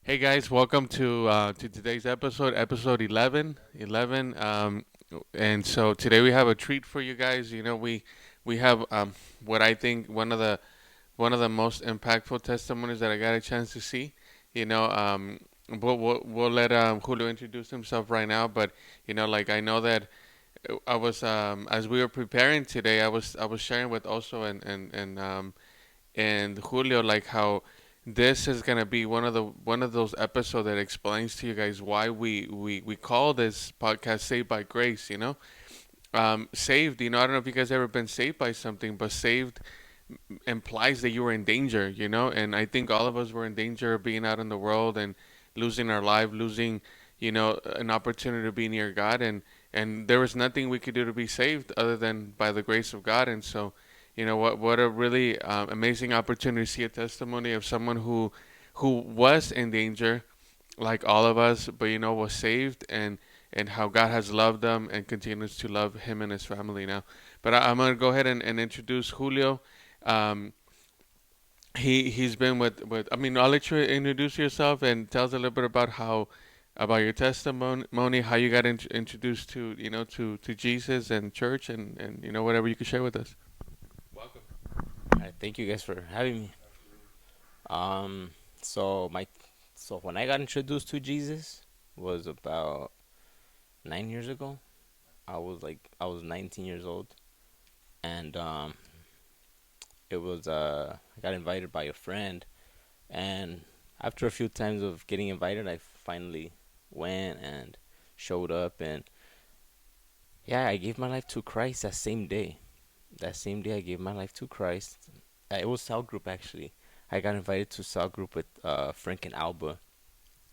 Hey guys, welcome to today's episode, episode 11. 11. And so today we have a treat for you guys. We have what I think one of the most impactful testimonies that I got a chance to see. You know, we'll let Julio introduce himself right now, but like I know that I was as we were preparing today, I was sharing with also and Julio, like how this is gonna be one of those episodes that explains to you guys why we call this podcast "Saved by Grace." Saved. I don't know if you guys ever been saved by something, but saved implies that you were in danger. And I think all of us were in danger of being out in the world and losing our life, losing an opportunity to be near God, and there was nothing we could do to be saved other than by the grace of God. And so what a really amazing opportunity to see a testimony of someone who was in danger like all of us, but was saved, and how God has loved them and continues to love him and his family now. But I'm gonna go ahead and introduce Julio. um, he's been with I mean, I'll let you introduce yourself and tell us a little bit about how about your testimony, how you got introduced to Jesus and church, and whatever you could share with us. Welcome. All right, thank you guys for having me. Um, so my, so when I got introduced to Jesus was about 9 years ago. I was 19 years old, and it was I got invited by a friend, and after a few times of getting invited, I finally went and showed up, and yeah, I gave my life to Christ that same day. That same day, I gave my life to Christ. It was cell group actually. I got invited to cell group with Frank and Alba,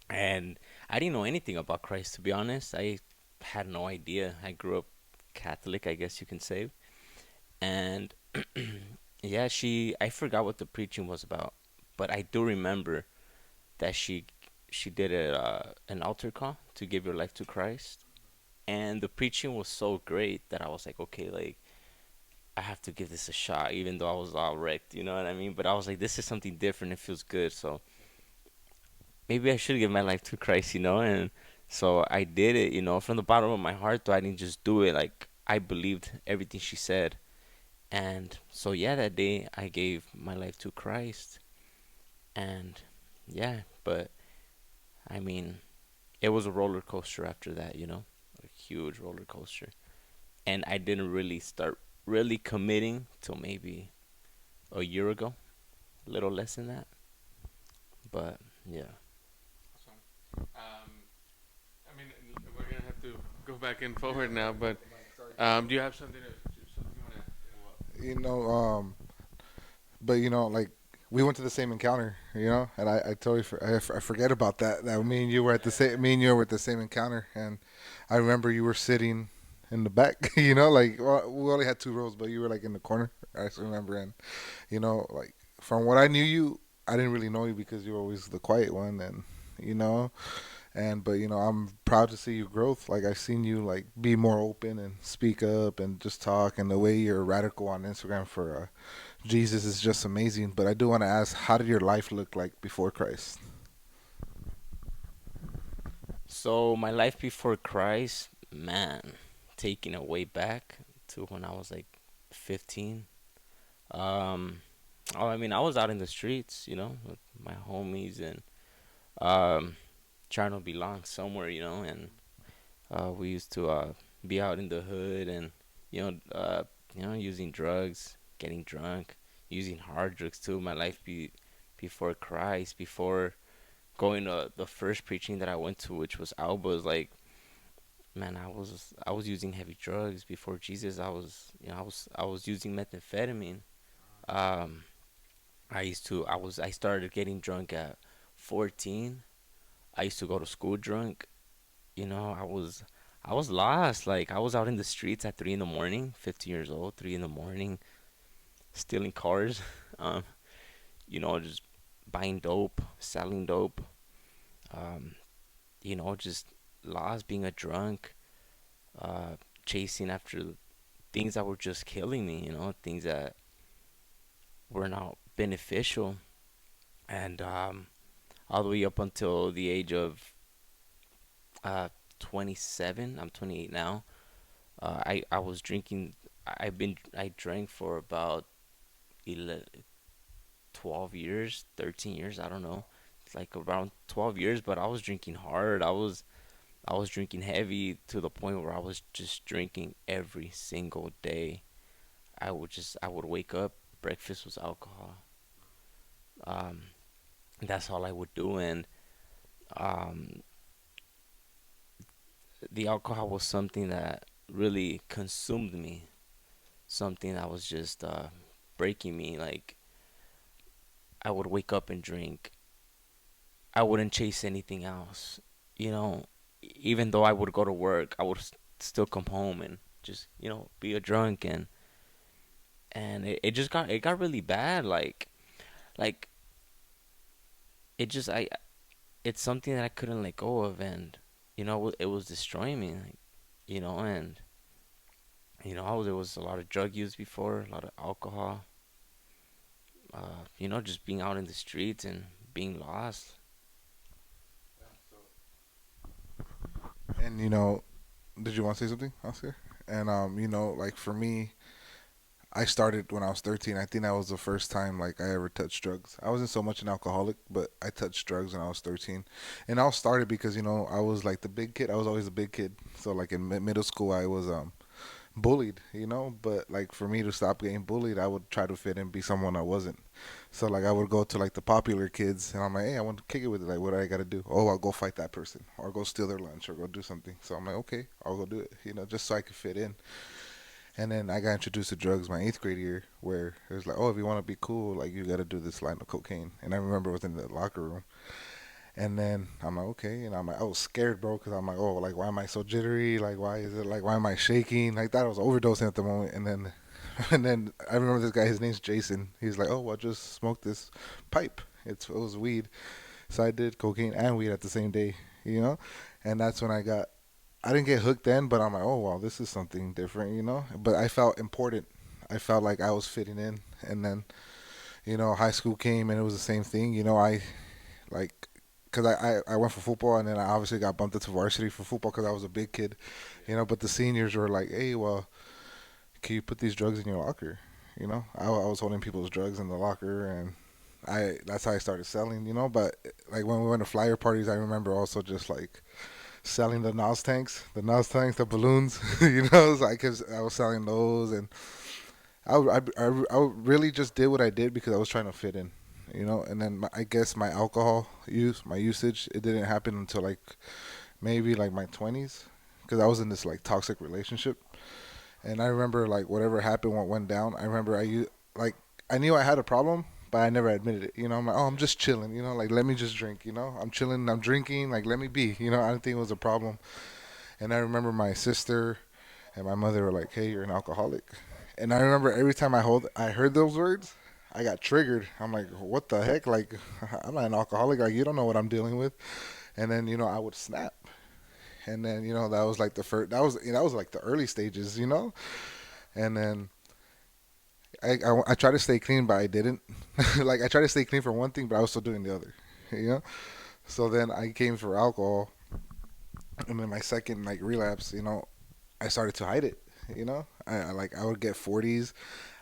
and I didn't know anything about Christ, to be honest. I had no idea. I grew up Catholic, I guess you can say, and yeah, I forgot what the preaching was about, but I do remember that she did an altar call to give your life to Christ, and the preaching was so great that I was like, okay, like I have to give this a shot, even though I was all wrecked. You know what I mean? But I was like, this is something different. It feels good, so maybe I should give my life to Christ. And so I did it. From the bottom of my heart, though I didn't just do it. Like I believed everything she said, and so yeah, that day I gave my life to Christ, and yeah, but I mean, it was a roller coaster after that. A huge roller coaster, and I didn't really start really committing till maybe a year ago, a little less than that. But yeah. Awesome. I mean, we're gonna have to go back and forward now, but do you have something you want to? you know, but like we went to the same encounter, and I totally I forget about that. That me and you were at the same me and you were at the same encounter, and I remember you were sitting in the back. Like well, we only had two rows, but you were like in the corner. I just remember, and like from what I knew you, I didn't really know you because you were always the quiet one, and you know, but I'm proud to see your growth. Like I've seen you like be more open and speak up and just talk, and the way you're radical on Instagram for Jesus is just amazing. But I do want to ask, how did your life look like before Christ? So my life before Christ, man, taking it way back to when I was like 15. Um, oh, I mean, I was out in the streets, with my homies and um, trying to belong somewhere, and we used to be out in the hood and you know, uh, using drugs, getting drunk, using hard drugs too. My life before Christ, before going to the first preaching that I went to, which was Alba's, like, man, I was using heavy drugs before Jesus. I was using methamphetamine. Um, I started getting drunk at 14. I used to go to school drunk. I was lost. Like I was out in the streets at 3 in the morning, 15 years old, 3 in the morning, stealing cars. Um, just buying dope, selling dope. Um, just lost, being a drunk, uh, chasing after things that were just killing me. Things that were not beneficial. And all the way up until the age of uh 27. I'm 28 now. I was drinking. I drank for about 11, 12 years, 13 years. I don't know. It's like around 12 years, but I was drinking hard. I was drinking heavy to the point where I was just drinking every single day. I would wake up, breakfast was alcohol. Um, that's all I would do, and um, the alcohol was something that really consumed me. Something that was just breaking me. Like I would wake up and drink. I wouldn't chase anything else. You know, even though I would go to work, I would still come home and just be a drunk, and it got really bad. Like it just I it's something that I couldn't let go of, and it was destroying me. Like, and there was a lot of drug use before, a lot of alcohol. Just being out in the streets and being lost. And did you want to say something, Oscar? And like for me, I started when I was 13. I think that was the first time like I ever touched drugs. I wasn't so much an alcoholic, but I touched drugs when I was 13. And I started because I was like the big kid. I was always the big kid. So like in middle school, I was bullied, but like for me to stop getting bullied, I would try to fit in, be someone I wasn't. So like I would go to like the popular kids and I'm like, hey, I want to kick it with it. Like, what do I got to do? Oh, I'll go fight that person or go steal their lunch or go do something. So I'm like, okay, I'll go do it, just so I could fit in. And then I got introduced to drugs my 8th grade year, where it was like, oh, if you want to be cool, like you got to do this line of cocaine. And I remember it was in the locker room. And then I'm like, okay. And I'm like, I was scared, bro, because I'm like, oh, like, why am I so jittery? Like, why is it, like, why am I shaking? Like, that I was overdosing at the moment. And then, and then I remember this guy, his name's Jason. He's like, oh, well, just smoke this pipe. It was weed. So I did cocaine and weed at the same day, you know? And that's when I didn't get hooked then, but I'm like, oh, wow, this is something different, But I felt important. I felt like I was fitting in. And then, high school came and it was the same thing. Like, because I went for football and then I obviously got bumped into varsity for football because I was a big kid, But the seniors were like, hey, well, can you put these drugs in your locker? I was holding people's drugs in the locker and that's how I started selling, But like when we went to flyer parties, I remember also just like selling the balloons, It was like 'cause I was selling those and I really just did what I did because I was trying to fit in, And then I guess my usage, it didn't happen until like maybe like my 20s, because I was in this like toxic relationship, and I remember like whatever happened, what went down. I remember like I knew I had a problem, but I never admitted it. I'm like, oh, I'm just chilling. Like let me just drink. I'm chilling. I'm drinking. Like let me be. I didn't think it was a problem. And I remember my sister and my mother were like, hey, you're an alcoholic. And I remember every time I heard those words, I got triggered. I'm like, what the heck? Like, I'm not an alcoholic. Like, you don't know what I'm dealing with. And then, I would snap. And then, that was like the first, that was like the early stages, And then I tried to stay clean, but I didn't. Like, I tried to stay clean for one thing, but I was still doing the other, you know? So then I came for alcohol. And then my second, like, relapse, I started to hide it. I would get 40s.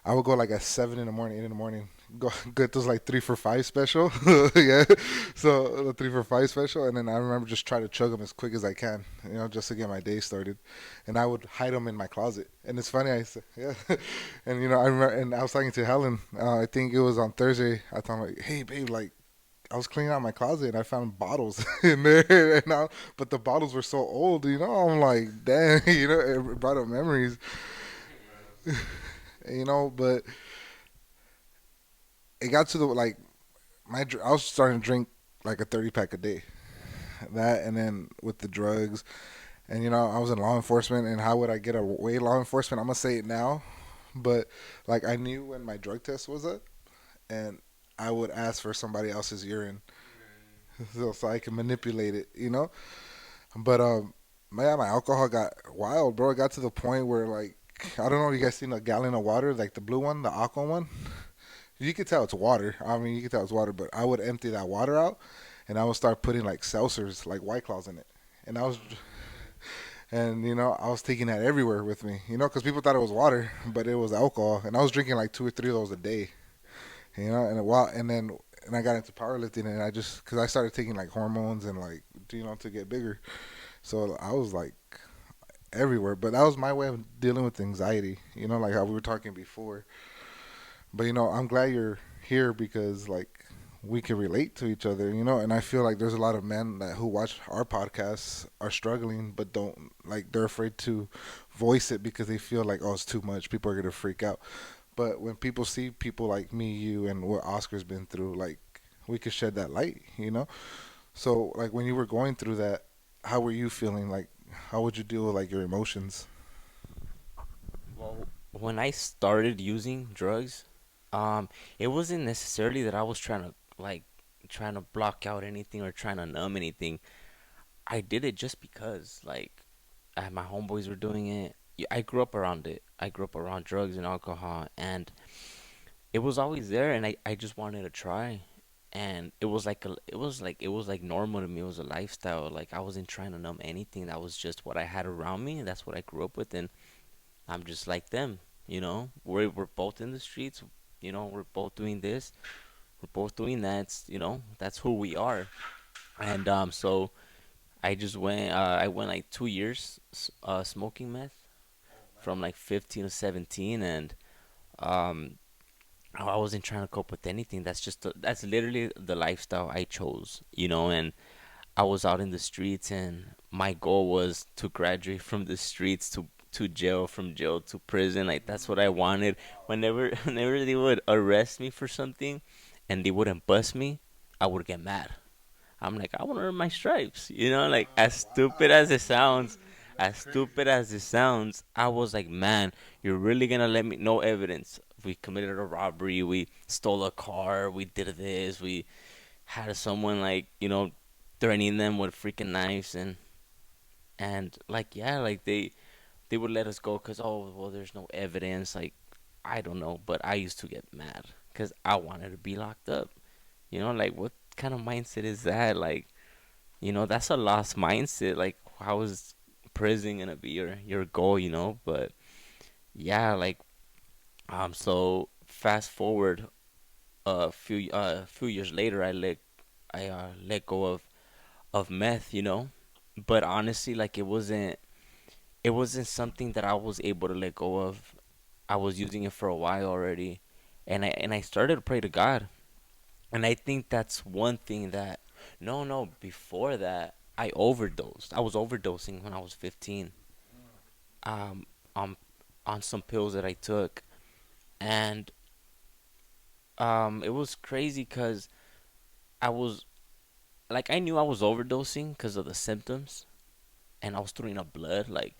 I would go like at 7 in the morning, 8 in the morning. Go get those like 3 for 5 special, yeah. So the 3 for 5 special, and then I remember just try to chug them as quick as I can, just to get my day started. And I would hide them in my closet. And it's funny, I said, yeah. And I remember, and I was talking to Helen. I think it was on Thursday. I thought like, hey babe, like I was cleaning out my closet and I found bottles in there, but the bottles were so old, I'm like, damn, it brought up memories, but it got to the like I was starting to drink like a 30 pack a day, that and then with the drugs, and I was in law enforcement, and how would I get away law enforcement? I'm gonna say it now, but like I knew when my drug test was up, and I would ask for somebody else's urine, so I can manipulate it, But my alcohol got wild, bro. It got to the point where like I don't know if you guys seen a gallon of water, like the blue one, the aqua one. You could tell it's water. I mean, you could tell it's water, but I would empty that water out, and I would start putting like seltzers, like White Claws in it, and I was, and I was taking that everywhere with me, because people thought it was water, but it was alcohol, and I was drinking like 2 or 3 of those a day, and a while, and I got into powerlifting, and I just because I started taking like hormones and like to get bigger, so I was like everywhere, but that was my way of dealing with anxiety, like how we were talking before. But I'm glad you're here because like we can relate to each other, and I feel like there's a lot of men that who watch our podcasts are struggling but don't like they're afraid to voice it because they feel like, oh, it's too much, people are going to freak out. But when people see people like me, you, and what Oscar's been through, like we could shed that light. So like when you were going through that, how were you feeling? Like how would you deal with like your emotions? Well, when I started using drugs, it wasn't necessarily that I was trying to block out anything or trying to numb anything. I did it just because my homeboys were doing it. I grew up around it. I grew up around drugs and alcohol, and it was always there, and I just wanted to try. And it was like normal to me. It was a lifestyle. Like I wasn't trying to numb anything. That was just what I had around me, and that's what I grew up with. And I'm just like them. We're both in the streets. We're both doing this. We're both doing that. That's who we are. And so I just went. I went like 2 years smoking meth from like 15 to 17, and um, I wasn't trying to cope with anything. That's literally the lifestyle I chose. And I was out in the streets, and my goal was to graduate from the streets to jail, from jail to prison. Like that's what I wanted. Whenever they would arrest me for something, and they wouldn't bust me, I would get mad. I'm like, I want to earn my stripes. Like as stupid as it sounds, I was like, man, you're really gonna let me? No evidence. We committed a robbery. We stole a car. We did this. We had someone like threatening them with freaking knives, and like yeah, like they would let us go because, oh, well, there's no evidence. Like I don't know, but I used to get mad because I wanted to be locked up. Like what kind of mindset is that? Like that's a lost mindset. Like how is prison gonna be your goal? But yeah, like so fast forward a few years later, I let go of meth. But honestly, like it wasn't something that I was able to let go of. I was using it for a while already, and I started to pray to God. And I think that's one thing that no, no, before that I overdosed. I was overdosing when I was 15. Um on on some pills that I took, and it was crazy cuz I was like I knew I was overdosing cuz of the symptoms, and I was throwing up blood. Like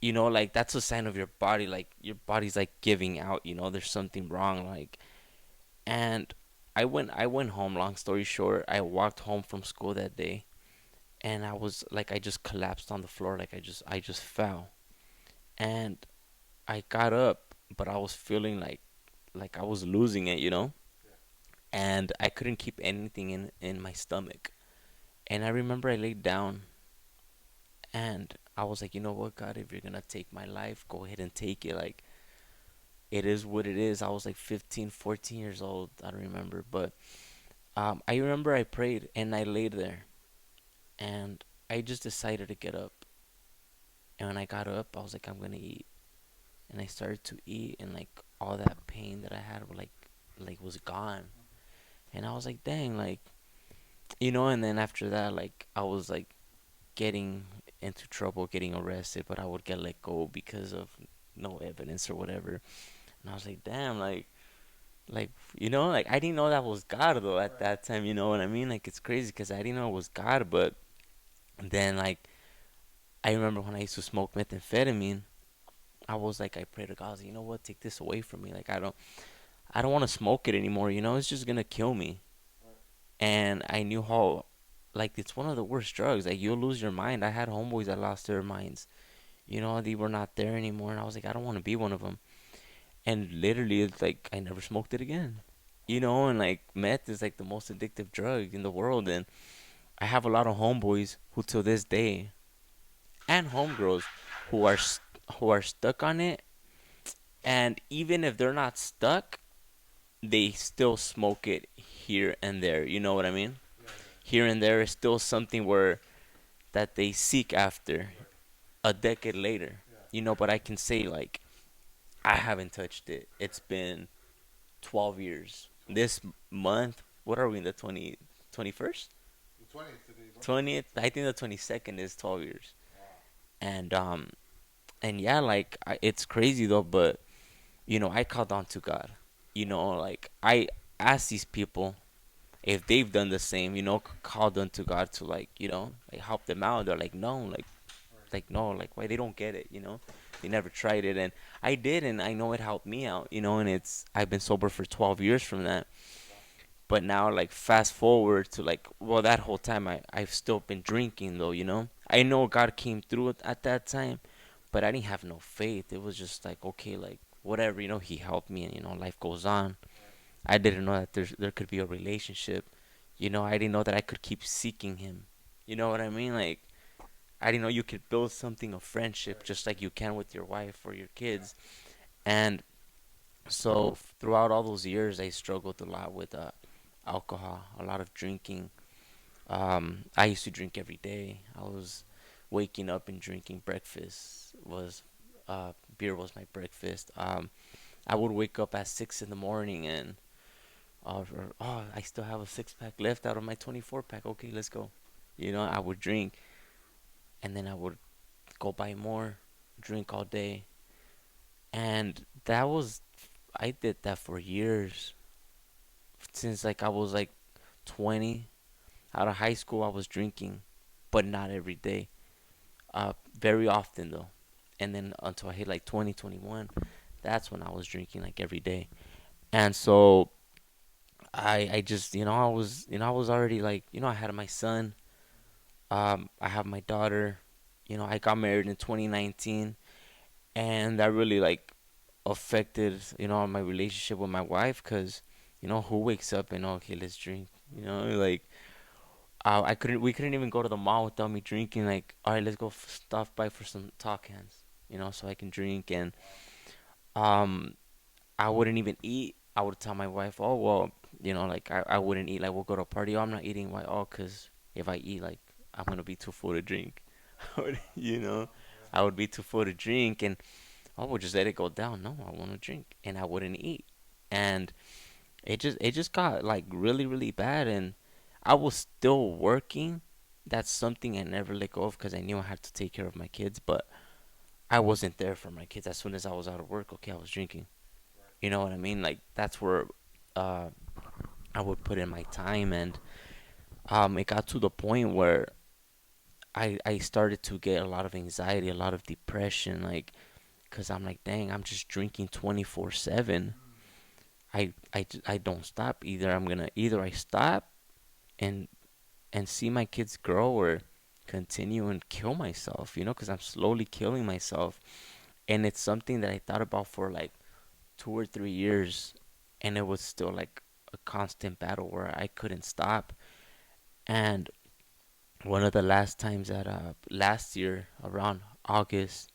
like that's a sign of your body, like your body's like giving out, there's something wrong. Like, and I went home. Long story short, I walked home from school that day, and I was like, I just collapsed on the floor. Like I just fell, and I got up, but I was feeling like I was losing it. And I couldn't keep anything in my stomach. And I remember I laid down, and I was like, you know what, God, if you're gonna take my life, go ahead and take it. Like, it is what it is. I was like 15, 14 years old. I don't remember, but I remember I prayed and I laid there, and I just decided to get up. And when I got up, I was like, I'm gonna eat, and I started to eat, and like all that pain that I had, like was gone. And I was like, dang, like And then after that, like I was like getting into trouble, getting arrested, but I would get let go because of no evidence or whatever. And I was like, damn, like I didn't know that was God though at that time. You know what I mean? Like it's crazy because I didn't know it was God. But then like I remember when I used to smoke methamphetamine, I was like, I prayed to God, I was like, you know what, take this away from me. Like I don't want to smoke it anymore. It's just gonna kill me. And I knew how, like, it's one of the worst drugs. Like you'll lose your mind. I had homeboys that lost their minds. They were not there anymore, and I was like, I don't want to be one of them. And literally, it's like I never smoked it again. And like meth is like the most addictive drug in the world. And I have a lot of homeboys who till this day, and homegirls, who are who are stuck on it. And even if they're not stuck, they still smoke it here and there. You know what I mean? Here and there is still something where that they seek after a decade later. But I can say like I haven't touched it. It's been 12 years. This month, what are we in the 21st? The 20th today, bro. 20th, I think the 22nd is 12 years. And yeah, like it's crazy though, but I called on to God. Like I asked these people if they've done the same, called on to God to like help them out. They're like, no, like no, like why they don't get it. They never tried it, and I did, and I know it helped me out. And I've been sober for 12 years from that. But now, like, fast forward to like, well, that whole time I've still been drinking though. I know God came through at that time, but I didn't have no faith. It was just like, okay, like whatever, He helped me, and life goes on. I didn't know that there could be a relationship. I didn't know that I could keep seeking Him. You know what I mean? Like, I didn't know you could build something of friendship just like you can with your wife or your kids. And so throughout all those years, I struggled a lot with alcohol, a lot of drinking. I used to drink every day. I was waking up and drinking breakfast. Was Beer was my breakfast. I would wake up at 6 in the morning and I still have a 6 pack left out of my 24 pack. Okay, let's go. I would drink and then I would go buy more, drink all day, and I did that for years since like I was like 20. Out of high school, I was drinking, but not every day. Very often though, and then until I hit like 2021, that's when I was drinking like every day. And so I just I was already like I had my son. I have my daughter. I got married in 2019, and that really like affected my relationship with my wife, because who wakes up and okay, let's drink. Like I couldn't we couldn't even go to the mall without me drinking. Like, all right, let's go stop by for some talk cans, so I can drink. And um I wouldn't even eat. I would tell my wife, oh well, like I wouldn't eat. Like, we'll go to a party, oh, I'm not eating. Why? Oh, because if I eat, like, I'm gonna be too full to drink. I would be too full to drink, and I would just let it go down. No, I want to drink, and I wouldn't eat. And it just got like really really bad, and I was still working. That's something I never let go of, because I knew I had to take care of my kids, but I wasn't there for my kids. As soon as I was out of work, okay, I was drinking. You know what I mean? Like, that's where uh, I would put in my time. And it got to the point where I started to get a lot of anxiety, a lot of depression, like, because I'm like, dang, I'm just drinking 24/7. I don't stop. Either I stop and see my kids grow, or continue and kill myself, because I'm slowly killing myself. And it's something that I thought about for like 2 or 3 years, and it was still like a constant battle where I couldn't stop. And one of the last times that last year around August,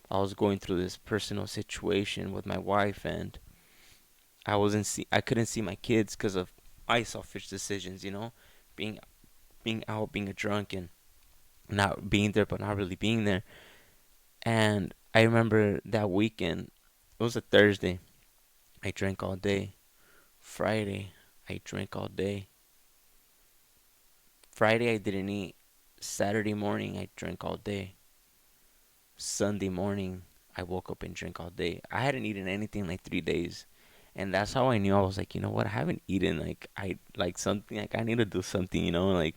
I was going through this personal situation with my wife, and I couldn't see my kids because of my selfish decisions, being out, being a drunk, and not being there, but not really being there. And I remember that weekend, it was a Thursday. I drank all day. Friday, I drank all day. Friday, I didn't eat. Saturday morning, I drank all day. Sunday morning, I woke up and drank all day. I hadn't eaten anything in like 3 days. And that's how I knew. I was like, you know what? I haven't eaten. Like, I like something. Like, I need to do something. Like,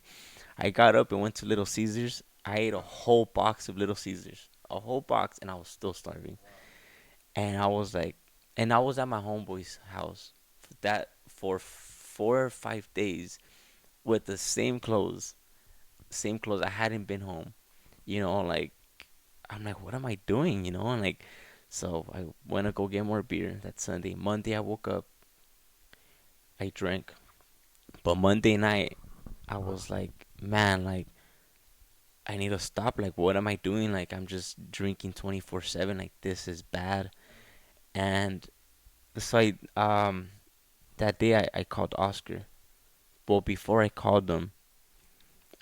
I got up and went to Little Caesars. I ate a whole box of Little Caesars, a whole box, and I was still starving. And I was like, and I was at my homeboy's house for 4 or 5 days with the same clothes. I hadn't been home. Like, I'm like, what am I doing? And like, so I went to go get more beer that Sunday. Monday, I woke up I drank. But Monday night, I was like, man, like I need to stop. Like, what am I doing? Like, I'm just drinking 24/7. Like, this is bad. And so that day I called Oscar. But before I called him,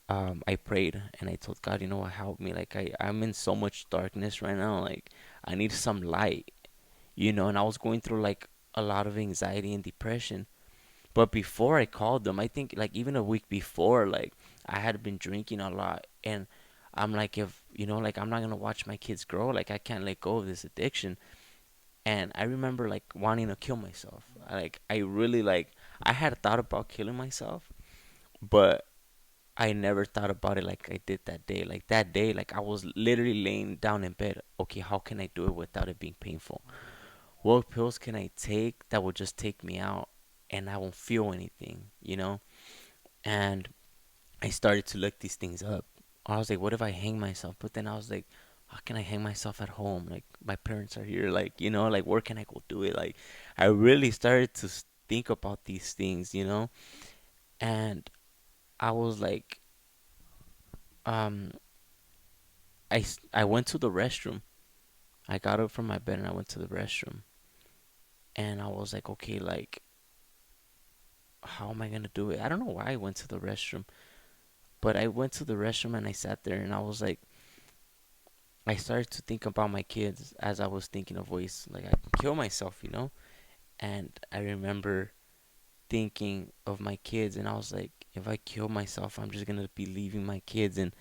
I prayed and I told God, you know what, help me. Like, I'm in so much darkness right now. Like, I need some light, and I was going through like a lot of anxiety and depression. But before I called him, I think like even a week before, like I had been drinking a lot, and I'm like, if like I'm not gonna watch my kids grow. Like I can't let go of this addiction. And I remember like wanting to kill myself. Like I really like I had thought about killing myself, but I never thought about it like I did that day. Like that day, like I was literally laying down in bed. Okay, how can I do it without it being painful? What pills can I take that will just take me out and I won't feel anything, And I started to look these things up. I was like, what if I hang myself? But then I was like, how can I hang myself at home? Like my parents are here, like, like where can I go do it? Like I really started to think about these things. And I was like, um, I went to the restroom. I got up from my bed and I went to the restroom. And I was like, okay, like, how am I gonna do it? I don't know why I went to the restroom, but I went to the restroom and I sat there and I was like, I started to think about my kids as I was thinking of ways like I can kill myself. And I remember thinking of my kids and I was like, if I kill myself, I'm just gonna be leaving my kids and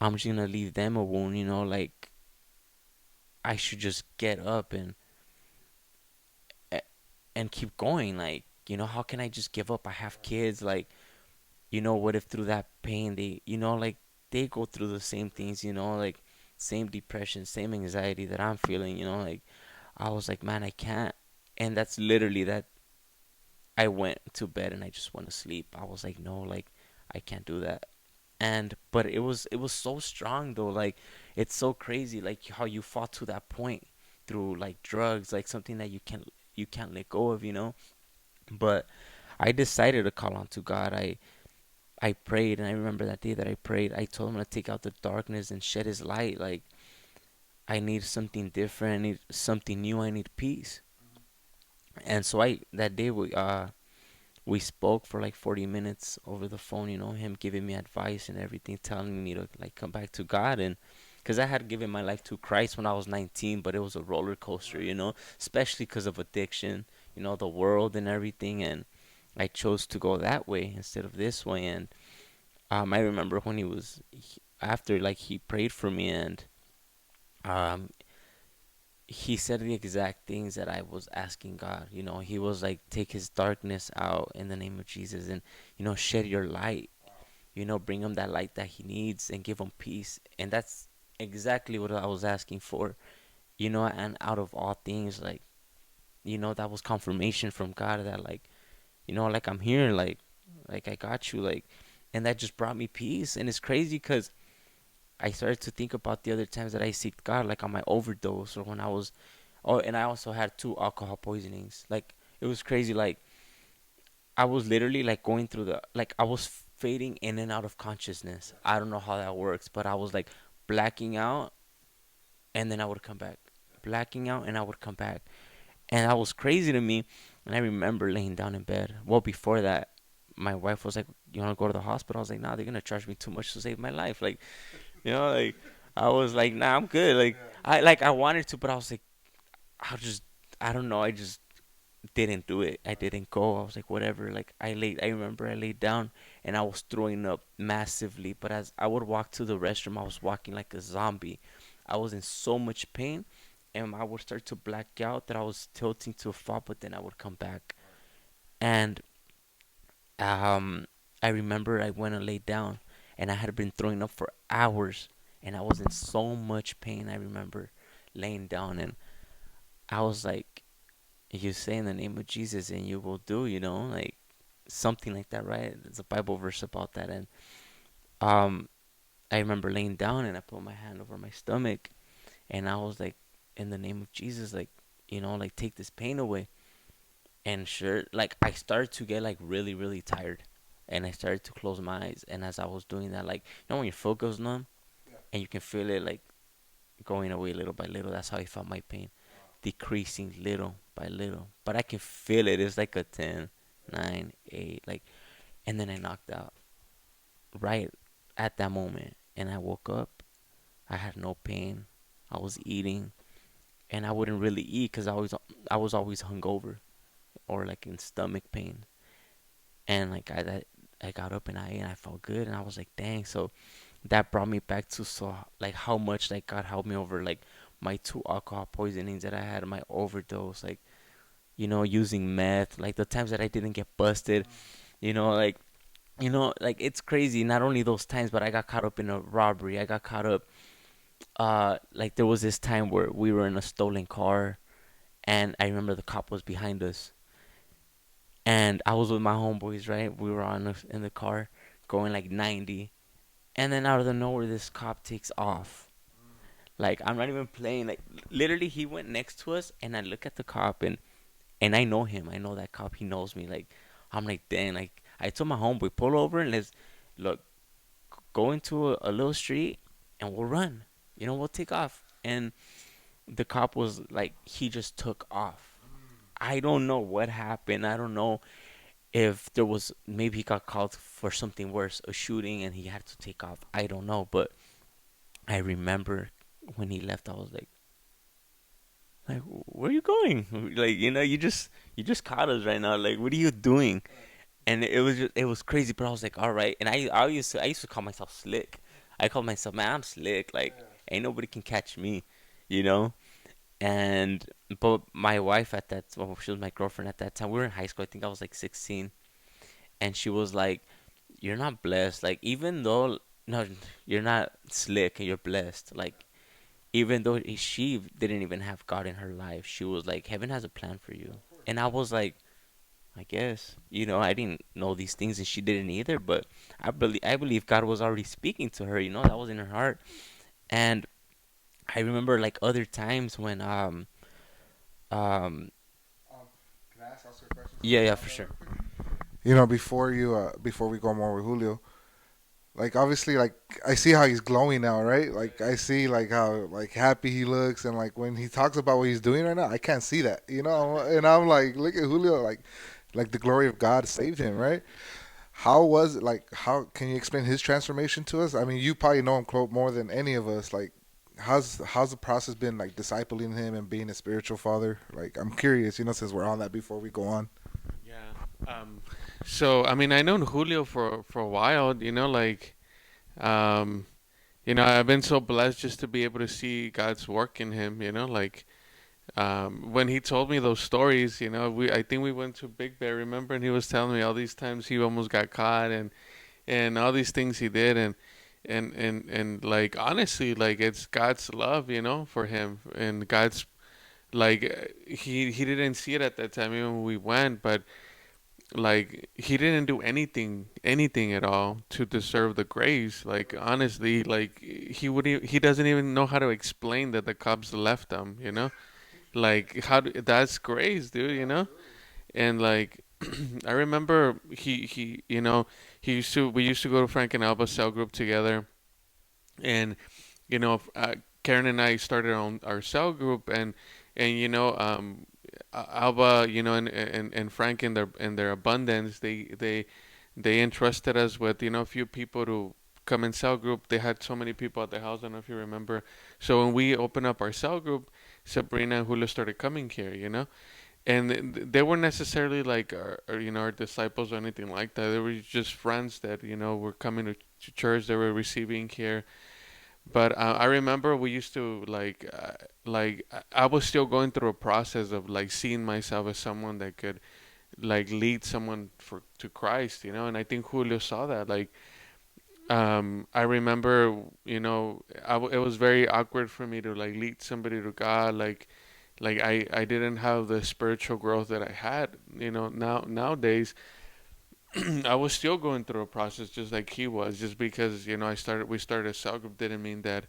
I'm just gonna leave them alone. Like I should just get up and keep going. Like, how can I just give up? I have kids. Like, what if through that pain like they go through the same things, like same depression, same anxiety that I'm feeling. Like I was like, man, I can't. And that's literally that. I went to bed and I just went to sleep. I was like, no, like I can't do that. And but it was so strong though. Like it's so crazy like how you fought to that point through like drugs, like something that you can't let go of. But I decided to call on to God. I prayed, and I remember that day that I prayed, I told him to take out the darkness and shed his light. Like, I need something different. I need something new. I need peace. And so that day we spoke for like 40 minutes over the phone, him giving me advice and everything, telling me to like come back to God. And because I had given my life to Christ when I was 19, but it was a roller coaster, especially because of addiction, the world and everything. And I chose to go that way instead of this way. And I remember when after like he prayed for me and um, he said the exact things that I was asking God. He was like, take his darkness out in the name of Jesus and, shed your light, bring him that light that he needs and give him peace. And that's exactly what I was asking for, and out of all things, like, that was confirmation from God that like, like I'm here, like I got you, like, and that just brought me peace. And it's crazy because I started to think about the other times that I seeked God, like on my overdose or when I was, oh, and I also had two alcohol poisonings. Like it was crazy. Like I was literally like going through like I was fading in and out of consciousness. I don't know how that works, but I was like blacking out and then I would come back, blacking out and I would come back, and that was crazy to me. And I remember laying down in bed. Well, before that, my wife was like, "You want to go to the hospital?" I was like, "Nah, they're gonna charge me too much to save my life." Like like I was like, nah, I'm good. Like I wanted to, but I was like, I just I don't know. I just didn't do it. I didn't go. I was like, whatever. Like I remember I laid down and I was throwing up massively. But as I would walk to the restroom, I was walking like a zombie. I was in so much pain, and I would start to black out that I was tilting to fall, but then I would come back. And um, I remember I went and laid down, and I had been throwing up for hours, and I was in so much pain. I remember laying down, and I was like, "You say in the name of Jesus, and you will do," like something like that, right? There's a Bible verse about that, and um, I remember laying down, and I put my hand over my stomach, and I was like, "In the name of Jesus, like, like take this pain away." And sure, like I started to get like really really tired, and I started to close my eyes. And as I was doing that, like when your foot goes numb and you can feel it like going away little by little. That's how I felt my pain decreasing little by little. But I can feel it. It's like a 10, 9, 8, like, and then I knocked out right at that moment. And I woke up. I had no pain. I was eating, and I wouldn't really eat because I was always hungover or like in stomach pain. And like I got up and I ate and I felt good and I was like, dang. So that brought me back to so like how much like God helped me over like my two alcohol poisonings that I had, my overdose, like using meth, like the times that I didn't get busted, like like it's crazy. Not only those times, but I got caught up in a robbery. I got caught up. Like there was this time where we were in a stolen car, and I remember the cop was behind us, and I was with my homeboys. Right, we were in the car, going like 90, and then out of the nowhere, this cop takes off. Like I'm not even playing. Like literally, he went next to us, and I look at the cop, and I know him. I know that cop. He knows me. Like I'm like, dang. Like I told my homeboy, pull over and let's look, go into a little street, and we'll run. We'll take off. And the cop was like, he just took off. I don't know what happened. I don't know if there was, maybe he got called for something worse, a shooting, and he had to take off. I don't know, but I remember when he left, I was like, where are you going? Like, you just caught us right now. Like, what are you doing? And it was crazy. But I was like, all right. And I used to call myself slick. I called myself, man, I'm slick. Like, ain't nobody can catch me, you know. And but my wife at that, well, she was my girlfriend at that time. We were in high school. I think I was like 16, and she was like, "You're not blessed. Like, even though no, you're not slick and you're blessed. Like, even though she didn't even have God in her life, she was like, heaven has a plan for you." And I was like, I guess, I didn't know these things and she didn't either, but I believe God was already speaking to her, that was in her heart. And I remember like other times when um Can I ask you a question yeah, yeah, about for that sure. real quick? Before we go more with Julio, like obviously like I see how he's glowing now, right? Like I see like how like happy he looks, and like when he talks about what he's doing right now, I can't see that, and I'm like, look at Julio, like the glory of God saved him, right? How was it, like, how can you explain his transformation to us? I mean, you probably know him quote more than any of us. Like, how's the process been, like, discipling him and being a spiritual father? Like, I'm curious, since we're on that before we go on. Yeah. So I mean, I known Julio for a while. Um, I've been so blessed just to be able to see God's work in him. Like when he told me those stories, I think we went to Big Bear, remember, and he was telling me all these times he almost got caught and all these things he did and like honestly, like it's God's love, for him and God's like he didn't see it at that time even when we went, but like he didn't do anything at all to deserve the grace. Like honestly, like he doesn't even know how to explain that the cops left him. Like that's grace, dude, and like I remember he used to we used to go to Frank and Alba's cell group together, and Karen and I started on our cell group, and Alba, and Frank in their abundance, they entrusted us with a few people to come in cell group. They had so many people at the house. I don't know if you remember. So when we opened up our cell group, Sabrina and Julio started coming here, and they weren't necessarily like our disciples or anything like that. They were just friends that were coming to church. They were receiving here. But I remember we used to like I was still going through a process of like seeing myself as someone that could like lead someone to Christ, and I think Julio saw that. Like I remember, it was very awkward for me to like lead somebody to God, like I didn't have the spiritual growth that I had, nowadays. I was still going through a process just like he was, just because we started a cell group didn't mean that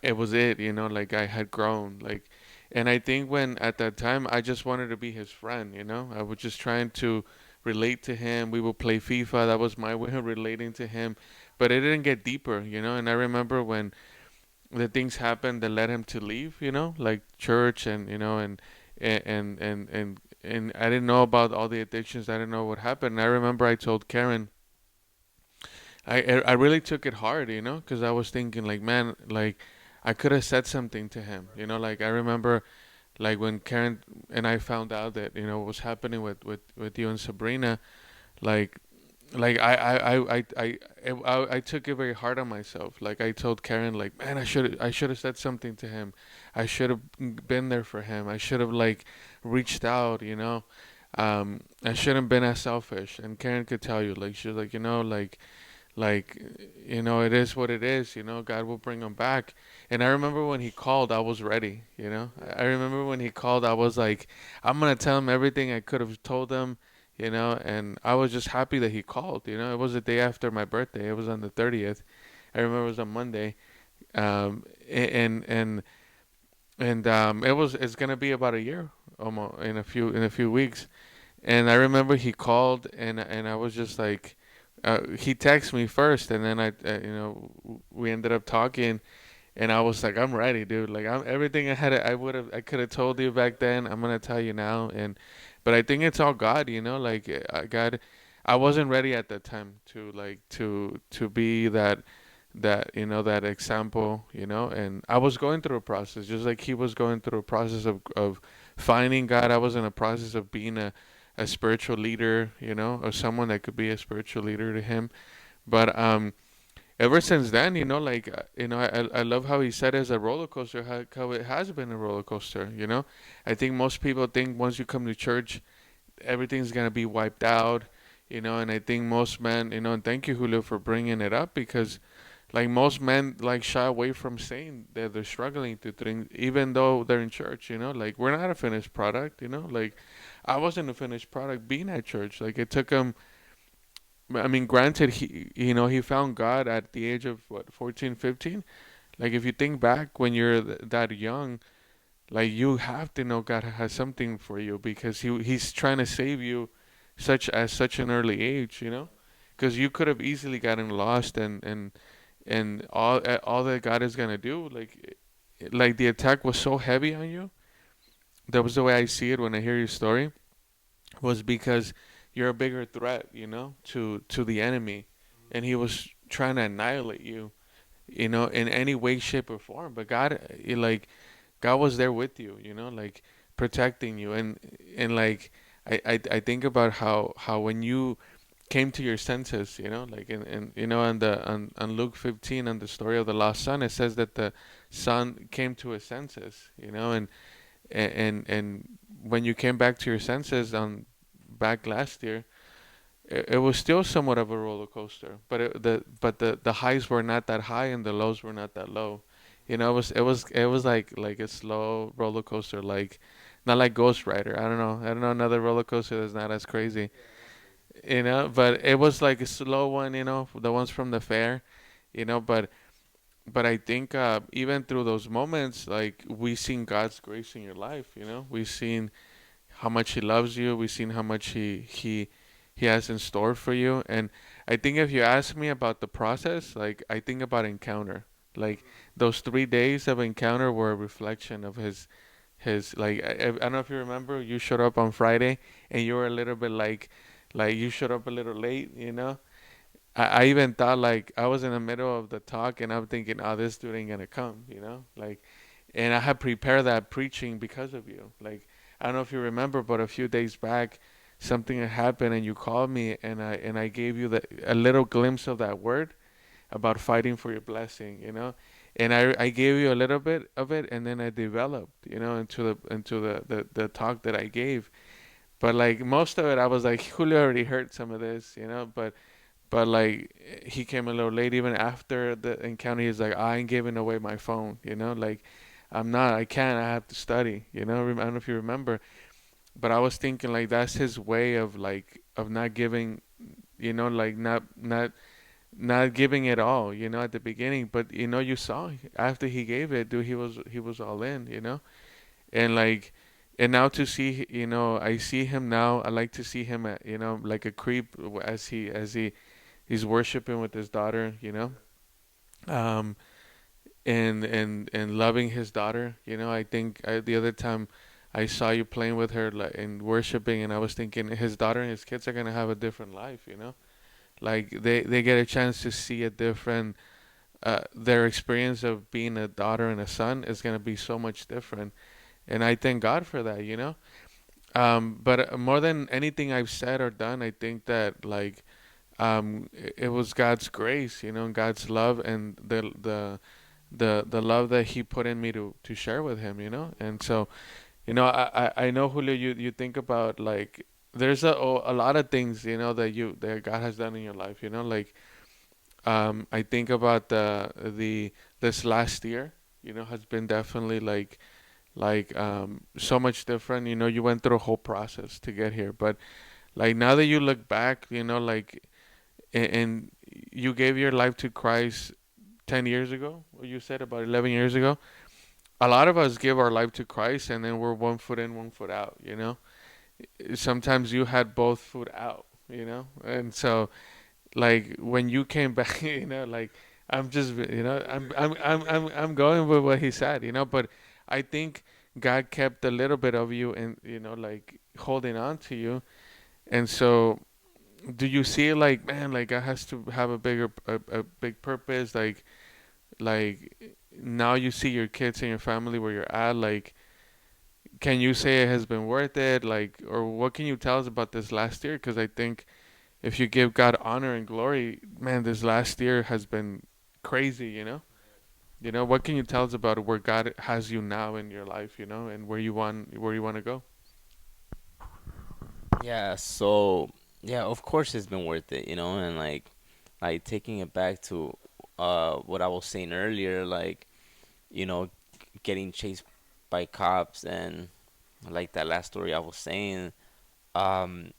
it was it, like I had grown, like, And I think when at that time I just wanted to be his friend, you know. I was just trying to relate to him. We would play FIFA. That was my way of relating to him. But it didn't get deeper, you know. And I remember when the things happened that led him to leave, you know, like church and you know and I didn't know about all the addictions. I didn't know what happened. And I remember I told Karen, I really took it hard, you know, because I was thinking like, man, like I could have said something to him, you know, like I remember like when Karen and I found out that you know what was happening with you and Sabrina, like like I took it very hard on myself. Like I told Karen, like man, I should have said something to him. I should have been there for him. I should have like reached out, you know. I shouldn't been as selfish. And Karen could tell you, like she was like, you know, like you know it is what it is, you know, God will bring him back. And I remember when he called, I was ready, you know. I remember when he called, I was like, I'm gonna tell him everything I could have told him, you know. And I was just happy that he called, you know. It was the day after my birthday. It was on the 30th. I remember it was on Monday. And it's gonna be about a year, almost in a few weeks. And I remember he called, and I was just like, he texted me first, and then you know, we ended up talking, and I was like, I'm ready, dude. Like, I'm everything I could have told you back then. I'm gonna tell you now, but I think it's all God, you know. Like, God, I wasn't ready at that time to to be that you know that example, you know. And I was going through a process, just like he was going through a process of finding God. I was in a process of being a spiritual leader, you know, or someone that could be a spiritual leader to him. But ever since then, you know, like you know, I love how he said it's a roller coaster, how it has been a roller coaster, you know. I think most people think once you come to church, everything's gonna be wiped out, you know. And I think most men, you know, and thank you Julio for bringing it up, because like most men like shy away from saying that they're struggling to drink, even though they're in church, you know. Like we're not a finished product, you know. Like I wasn't a finished product being at church. Like it took him. I mean, granted, he you know he found God at the age of what 14, 15. Like if you think back when you're that young, like you have to know God has something for you, because he's trying to save you, such an early age, you know. Because you could have easily gotten lost, and all that God is gonna do, like the attack was so heavy on you. That was the way I see it when I hear your story, was because you're a bigger threat, you know, to the enemy, and he was trying to annihilate you, you know, in any way, shape, or form. But God, like God was there with you, you know, like protecting you, and like I think about how when you came to your senses, you know, like in you know on Luke 15, on the story of the lost son, it says that the son came to his senses, you know. And when you came back to your senses on back last year, it was still somewhat of a roller coaster, but the highs were not that high and the lows were not that low. You know, it was like a slow roller coaster, like not like Ghost Rider. I don't know another roller coaster that's not as crazy. You know, but it was like a slow one. You know, the ones from the fair. You know, but I think even through those moments, like we seen God's grace in your life. You know, we seen how much He loves you. We seen how much He has in store for you. And I think if you ask me about the process, like I think about encounter. Like those 3 days of encounter were a reflection of his like I don't know if you remember, you showed up on Friday and you were a little bit like you showed up a little late, you know. I even thought like I was in the middle of the talk and I'm thinking, oh, this dude ain't gonna come, you know, like, and I had prepared that preaching because of you. Like I don't know if you remember, but a few days back, something had happened and you called me and I gave you a little glimpse of that word about fighting for your blessing, you know. And I gave you a little bit of it, and then I developed, you know, into the talk that I gave. But like most of it, I was like, Julio already heard some of this, you know. But like he came a little late even after the encounter. He's like, I ain't giving away my phone, you know. Like I can't. I have to study, you know. I don't know if you remember, but I was thinking like that's his way of like of not giving, you know, like not giving it all, you know, at the beginning. But you know, you saw after he gave it, dude, he was all in, you know. and like, and now to see, I see him now. I like to see him at, like a creep as he's worshiping with his daughter, um, and loving his daughter. I think the other time I saw you playing with her like and worshiping, and I was thinking his daughter and his kids are gonna have a different life. Like they get a chance to see a different. Their experience of being a daughter and a son is gonna be so much different, and I thank God for that. But more than anything I've said or done, I think that like it was God's grace, God's love, and the love that He put in me to share with Him. And so, I know, Julio, you think about like there's a lot of things, that God has done in your life, like I think about the this last year, has been definitely like so much different. You went through a whole process to get here, but like now that you look back, like and you gave your life to Christ 10 years ago, or you said about 11 years ago. A lot of us give our life to Christ and then we're one foot in, one foot out. Sometimes you had both foot out. And so like when you came back, like I'm just, I'm going with what he said. But I think God kept a little bit of you and, like holding on to you. And so do you see like, man, like God has to have a big purpose, like now you see your kids and your family where you're at, like can you say it has been worth it, like, or what can you tell us about this last year? Because I think if you give God honor and glory, man, this last year has been crazy. What can you tell us about where God has you now in your life, and where you want to go? Yeah, so yeah, of course it's been worth it, and like taking it back to what I was saying earlier, like, you know, getting chased by cops, and like that last story I was saying, um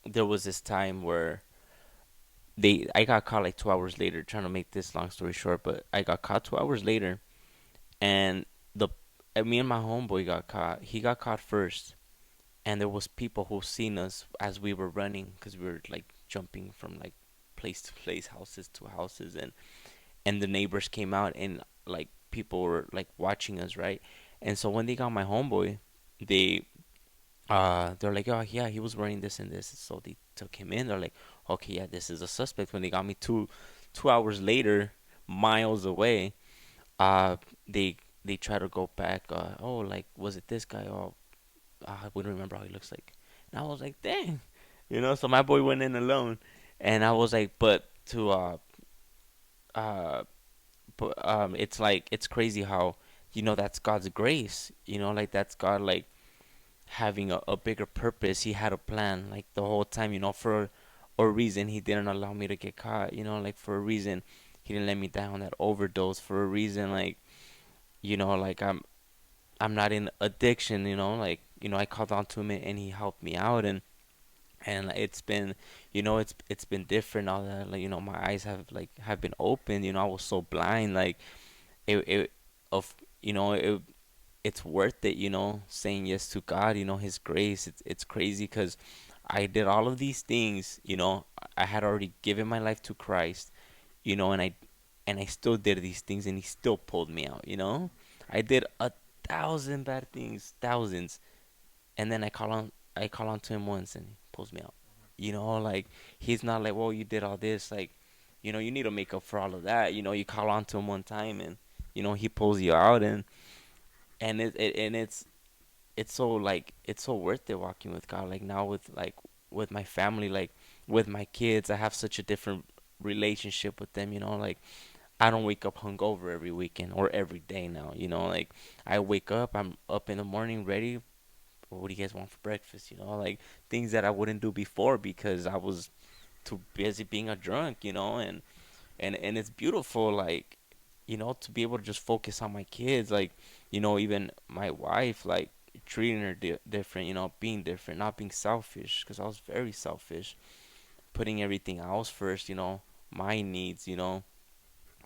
there was this time where they I got caught like 2 hours later, trying to make this long story short, but I got caught 2 hours later, and the me and my homeboy got caught. He got caught first, and there was people who seen us as we were running, because we were like jumping from like place to place, houses to houses, and the neighbors came out, and like people were like watching us, right? And so when they got my homeboy, they they're like, oh yeah, he was wearing this and this. So they took him in. They're like, okay, yeah, this is a suspect. When they got me 2 hours later, miles away, uh they they try to go back, oh, like, was it this guy? Oh, I wouldn't remember how he looks like. And I was like, dang, so my boy went in alone. And I was like, but to uh but it's like, it's crazy how, that's God's grace, like that's God, like having a bigger purpose. He had a plan like the whole time, for a reason he didn't allow me to get caught, like for a reason he didn't let me die on that overdose, for a reason, like, like I'm not in addiction, like, I called on to him, and he helped me out, and it's been, it's been different now that, like, my eyes have been opened. I was so blind, like it of it's worth it, saying yes to God, His grace. It's crazy because I did all of these things, I had already given my life to Christ, and I still did these things, and He still pulled me out. I did 1,000 bad things, thousands, and then I call on to Him once, and He pulls me out. Like, He's not like, well, you did all this, like, you need to make up for all of that. You call on to Him one time, and He pulls you out, and it's so, like, it's so worth it walking with God. Like now, with my family, like with my kids, I have such a different relationship with them. Like, I don't wake up hungover every weekend or every day now. Like, I wake up, I'm up in the morning, ready. What do you guys want for breakfast? Like things that I wouldn't do before because I was too busy being a drunk. And it's beautiful, like, to be able to just focus on my kids, like, even my wife, like, treating her different, being different, not being selfish, because I was very selfish, putting everything else first, my needs.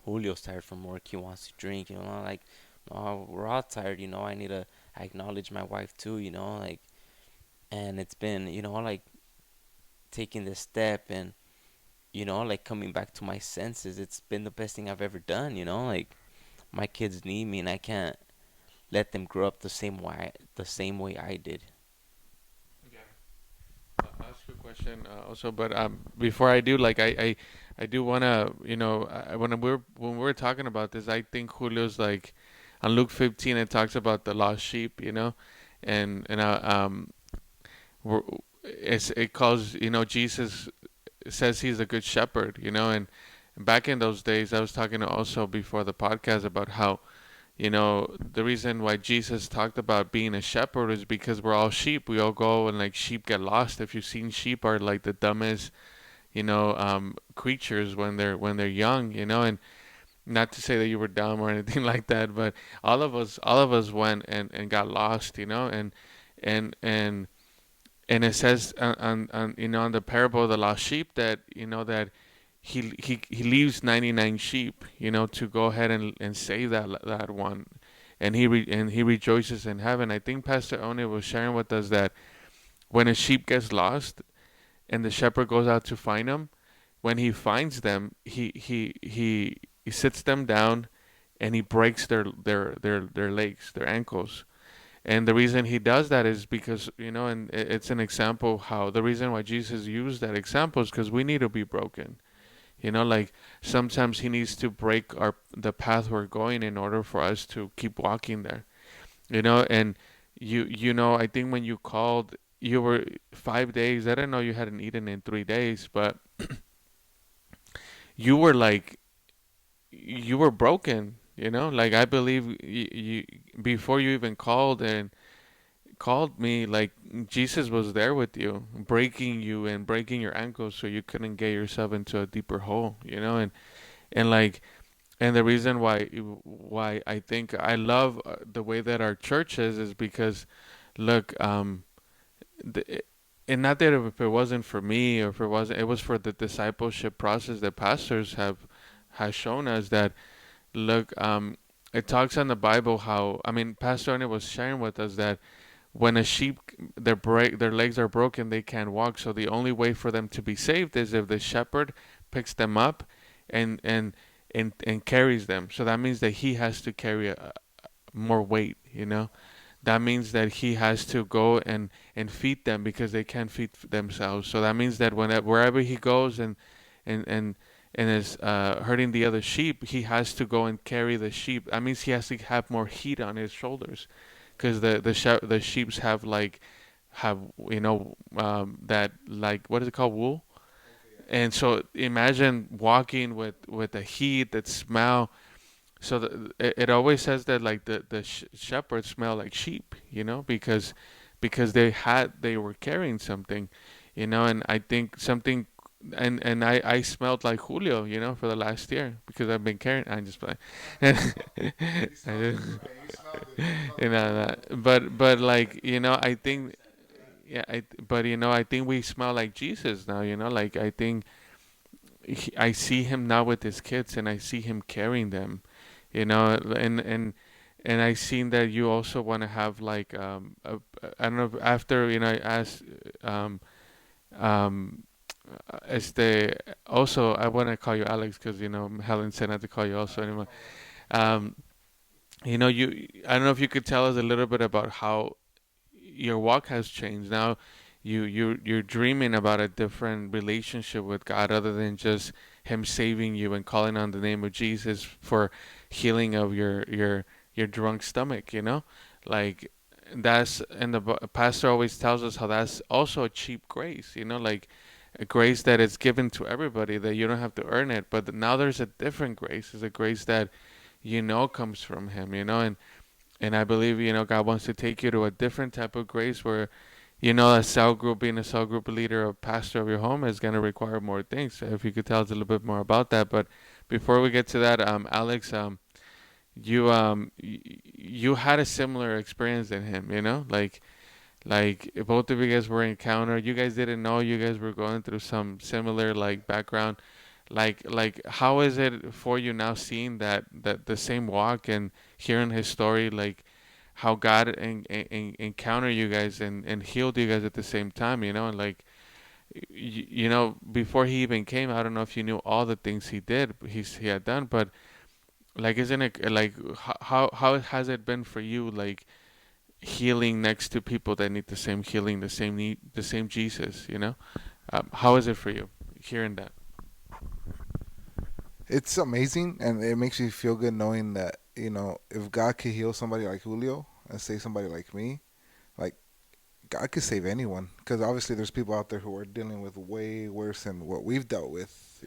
Julio's tired from work, he wants to drink, like, we're all tired, I need to I acknowledge my wife too, you know, like, and it's been, you know, like taking this step and, you know, like coming back to my senses. It's been the best thing I've ever done, you know, like my kids need me and I can't let them grow up the same way I did. Yeah. I'll ask you a question also, but before I do, like I do wanna, when we're talking about this, I think Julio's like on Luke 15 it talks about the lost sheep, and we're, it calls Jesus says he's a good shepherd, and back in those days I was talking also before the podcast about how the reason why Jesus talked about being a shepherd is because we're all sheep. We all go and like sheep get lost. If you've seen sheep are like the dumbest, creatures when they're young, and not to say that you were dumb or anything like that, but all of us went and got lost, and and and it says on the parable of the lost sheep that that he leaves 99 sheep to go ahead and save that one, and he rejoices in heaven. I think Pastor One was sharing with us that when a sheep gets lost and the shepherd goes out to find them, when he finds them, he sits them down and he breaks their legs, their ankles. And the reason he does that is because, and it's an example how the reason why Jesus used that example is because we need to be broken. Like sometimes he needs to break the path we're going in order for us to keep walking there. And I think when you called, you were 5 days. I didn't know you hadn't eaten in 3 days, but you were like you were broken. Like I believe before you even called me, like Jesus was there with you, breaking you and breaking your ankles so you couldn't get yourself into a deeper hole, and like and the reason why I think I love the way that our church is because look, the, and not that if it wasn't for me or if it wasn't, it was for the discipleship process that pastors has shown us that look, it talks in the Bible how, I mean, Pastor Arne was sharing with us that when a sheep their legs are broken, they can't walk. So the only way for them to be saved is if the shepherd picks them up and carries them. So that means that he has to carry more weight. That means that he has to go and feed them because they can't feed themselves. So that means that wherever he goes and and and is hurting the other sheep, he has to go and carry the sheep. That means he has to have more heat on his shoulders because the sheeps have that, like, what is it called, wool. And so imagine walking with the heat, that smell. So it always says that like the shepherds smell like sheep, because they were carrying something, and I think something. And I smelled like Julio, for the last year because I've been carrying. I'm just playing. You smelled it. You smelled it. You smelled it. But like I think, yeah, but I think we smell like Jesus now. Like I think I see him now with his kids, and I see him carrying them. And I seen that you also want to have like I don't know if after I asked um um also I want to call you Alex because Helen said not to call you also anymore. Um, I don't know if you could tell us a little bit about how your walk has changed now. You're dreaming about a different relationship with God other than just Him saving you and calling on the name of Jesus for healing of your drunk stomach. Like that's, and the pastor always tells us how that's also a cheap grace. Like a grace that is given to everybody that you don't have to earn it. But now there's a different grace. It's a grace that comes from Him. And I believe, God wants to take you to a different type of grace where, a cell group, being a cell group leader or pastor of your home is going to require more things. So if you could tell us a little bit more about that. But before we get to that, Alex, you had a similar experience than him, like both of you guys were encountered. You guys didn't know you guys were going through some similar like background. Like how is it for you now seeing that the same walk and hearing his story? Like how God encountered you guys and healed you guys at the same time, you know, and like you know, before he even came, I don't know if you knew all the things he had done, but like, isn't it like how has it been for you, like healing next to people that need the same healing, the same need, the same Jesus, you know? How is it for you hearing that? It's amazing, and it makes me feel good knowing that if God could heal somebody like Julio and save somebody like me, like God could save anyone. Because obviously there's people out there who are dealing with way worse than what we've dealt with,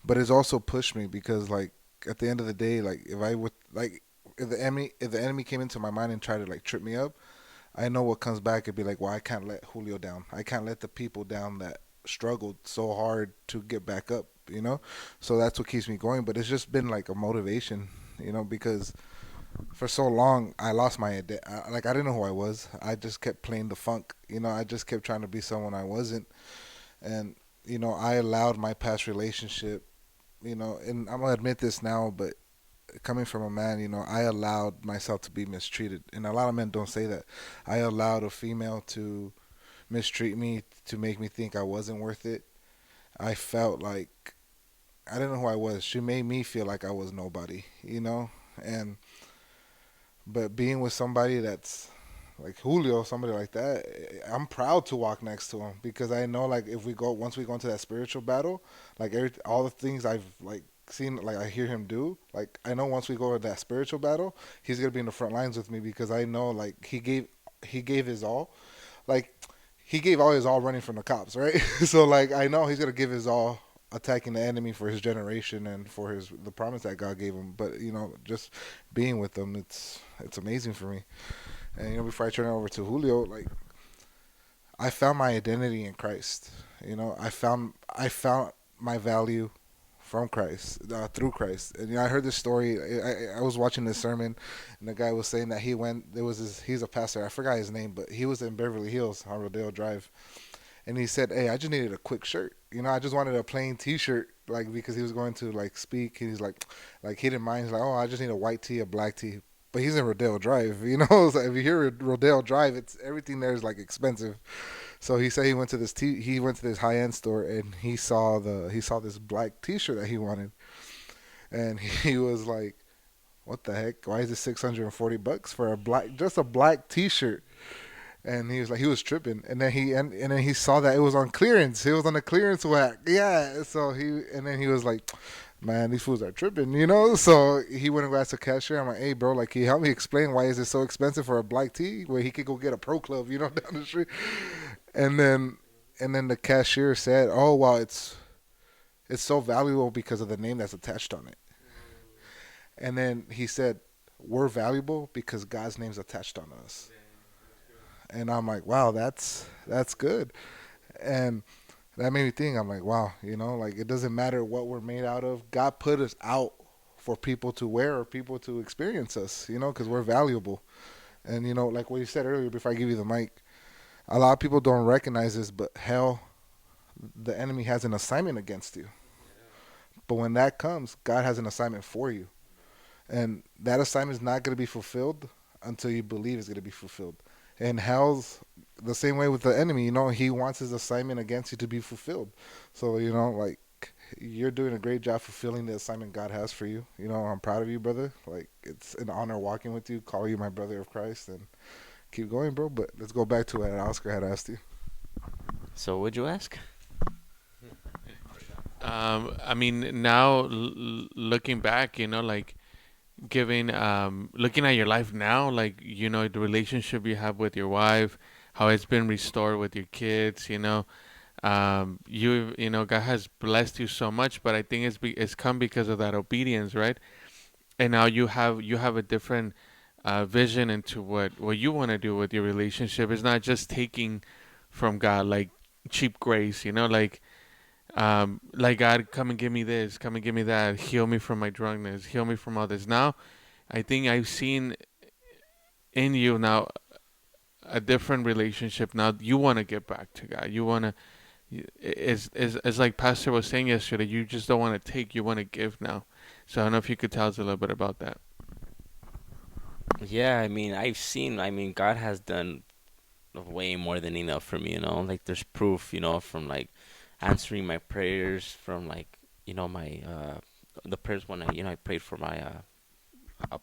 But it's also pushed me because like at the end of the day, like if I would like if the enemy came into my mind and tried to like trip me up, I know what comes back. It'd be like, well, I can't let Julio down. I can't let the people down that struggled so hard to get back up. So that's what keeps me going. But it's just been like a motivation, because for so long I lost my like I didn't know who I was. I just kept playing the funk. I just kept trying to be someone I wasn't, and I allowed my past relationship. And I'm gonna admit this now, but coming from a man, I allowed myself to be mistreated, and a lot of men don't say that. I allowed a female to mistreat me to make me think I wasn't worth it. I felt like I didn't know who I was. She made me feel like I was nobody. And but being with somebody that's like Julio, somebody like that, I'm proud to walk next to him because I know like if we go once we go into that spiritual battle, like all the things I've like seen, like I hear him do, like I know once we go to that spiritual battle, he's gonna be in the front lines with me because I know like he gave his all, like he gave all his all running from the cops, right? So like I know he's gonna give his all attacking the enemy for his generation and for the promise that God gave him. But just being with them, it's amazing for me. And before I turn it over to Julio, like I found my identity in Christ. I found my value from Christ, through Christ. And I heard this story. I was watching this sermon, and the guy was saying that he went. There was he's a pastor. I forgot his name, but he was in Beverly Hills on Rodeo Drive, and he said, "Hey, I just needed a quick shirt. I just wanted a plain T-shirt, like because he was going to like speak. He's like he didn't mind. He's like, oh, I just need a white tee, a black tee." But he's in Rodeo Drive. So if you hear Rodeo Drive, it's everything there is like expensive. So he said he went to this high end store and he saw this black T-shirt that he wanted, and he was like, "What the heck? Why is it $640 for just a black T-shirt?" And he was tripping, and then he saw that it was on clearance. It was on the clearance whack, yeah. So then he was like, "Man, these fools are tripping." So he went and asked the cashier. I'm like, "Hey, bro, like, can you help me explain why is it so expensive for a black tee where he could go get a pro club, down the street?" And then the cashier said, "Oh, well, it's so valuable because of the name that's attached on it." And then he said, "We're valuable because God's name's attached on us." And I'm like, wow, that's good. And that made me think. I'm like, wow, like it doesn't matter what we're made out of. God put us out for people to wear or people to experience us, because we're valuable. And like what you said earlier, before I give you the mic, a lot of people don't recognize this, but hell, the enemy has an assignment against you. But when that comes, God has an assignment for you, and that assignment is not going to be fulfilled until you believe it's going to be fulfilled. And hell's the same way with the enemy. He wants his assignment against you to be fulfilled. So like you're doing a great job fulfilling the assignment God has for you. I'm proud of you, brother. Like it's an honor walking with you, call you my brother of Christ, and keep going, bro. But let's go back to what Oscar had asked you. So what'd you ask? I mean, now looking back, like giving looking at your life now, like the relationship you have with your wife, how it's been restored with your kids, God has blessed you so much, but I think it's come because of that obedience, right? And now you have a different vision into what you want to do with your relationship. It's not just taking from God like cheap grace, like God, come and give me this, come and give me that, heal me from my drunkenness, heal me from all this. Now I think I've seen in you now a different relationship. Now you want to get back to God. You want to, it's like Pastor was saying yesterday, you just don't want to take, you want to give now. So I don't know if you could tell us a little bit about that. Yeah, I mean, God has done way more than enough for me, Like there's proof, from like answering my prayers, from like, my the prayers when I prayed for my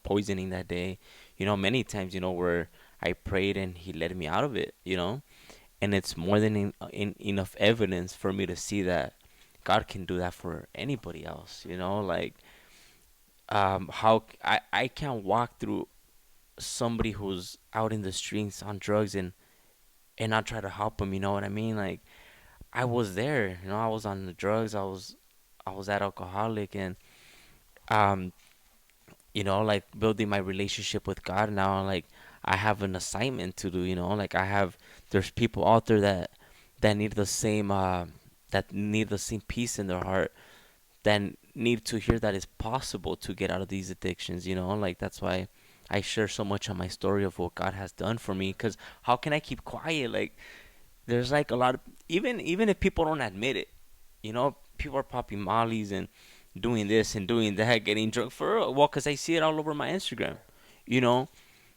poisoning that day. Many times, where I prayed and he led me out of it. And it's more than enough evidence for me to see that God can do that for anybody else. Like how I can't walk through somebody who's out in the streets on drugs and not try to help them. You know what I mean? Like I was there. I was on the drugs. I was that alcoholic, and um, like building my relationship with God now. Like I have an assignment to do. Like there's people out there that need the same peace in their heart, that need to hear that it's possible to get out of these addictions. Like that's why I share so much on my story of what God has done for me. Cause how can I keep quiet? Like there's like a lot of, even if people don't admit it, people are popping mollies and doing this and doing that, getting drunk for real. Well, cause I see it all over my Instagram, you know.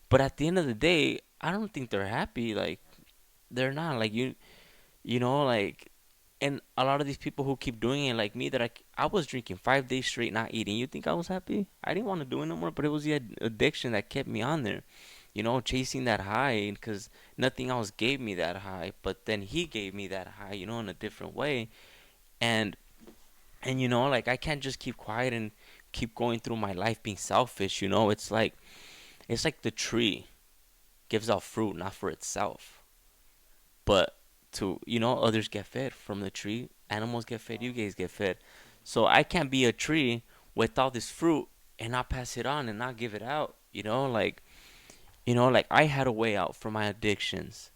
But at the end of the day, I don't think they're happy. Like they're not. Like like, and a lot of these people who keep doing it, like me, that I was drinking 5 days straight, not eating. You think I was happy? I didn't want to do it no more, but it was the addiction that kept me on there. Chasing that high, because nothing else gave me that high. But then he gave me that high, in a different way. And like I can't just keep quiet and keep going through my life being selfish. It's like the tree gives out fruit not for itself, but to others get fed from the tree. Animals get fed, you guys get fed. So I can't be a tree with all this fruit and not pass it on and not give it out. Like I had a way out from my addictions.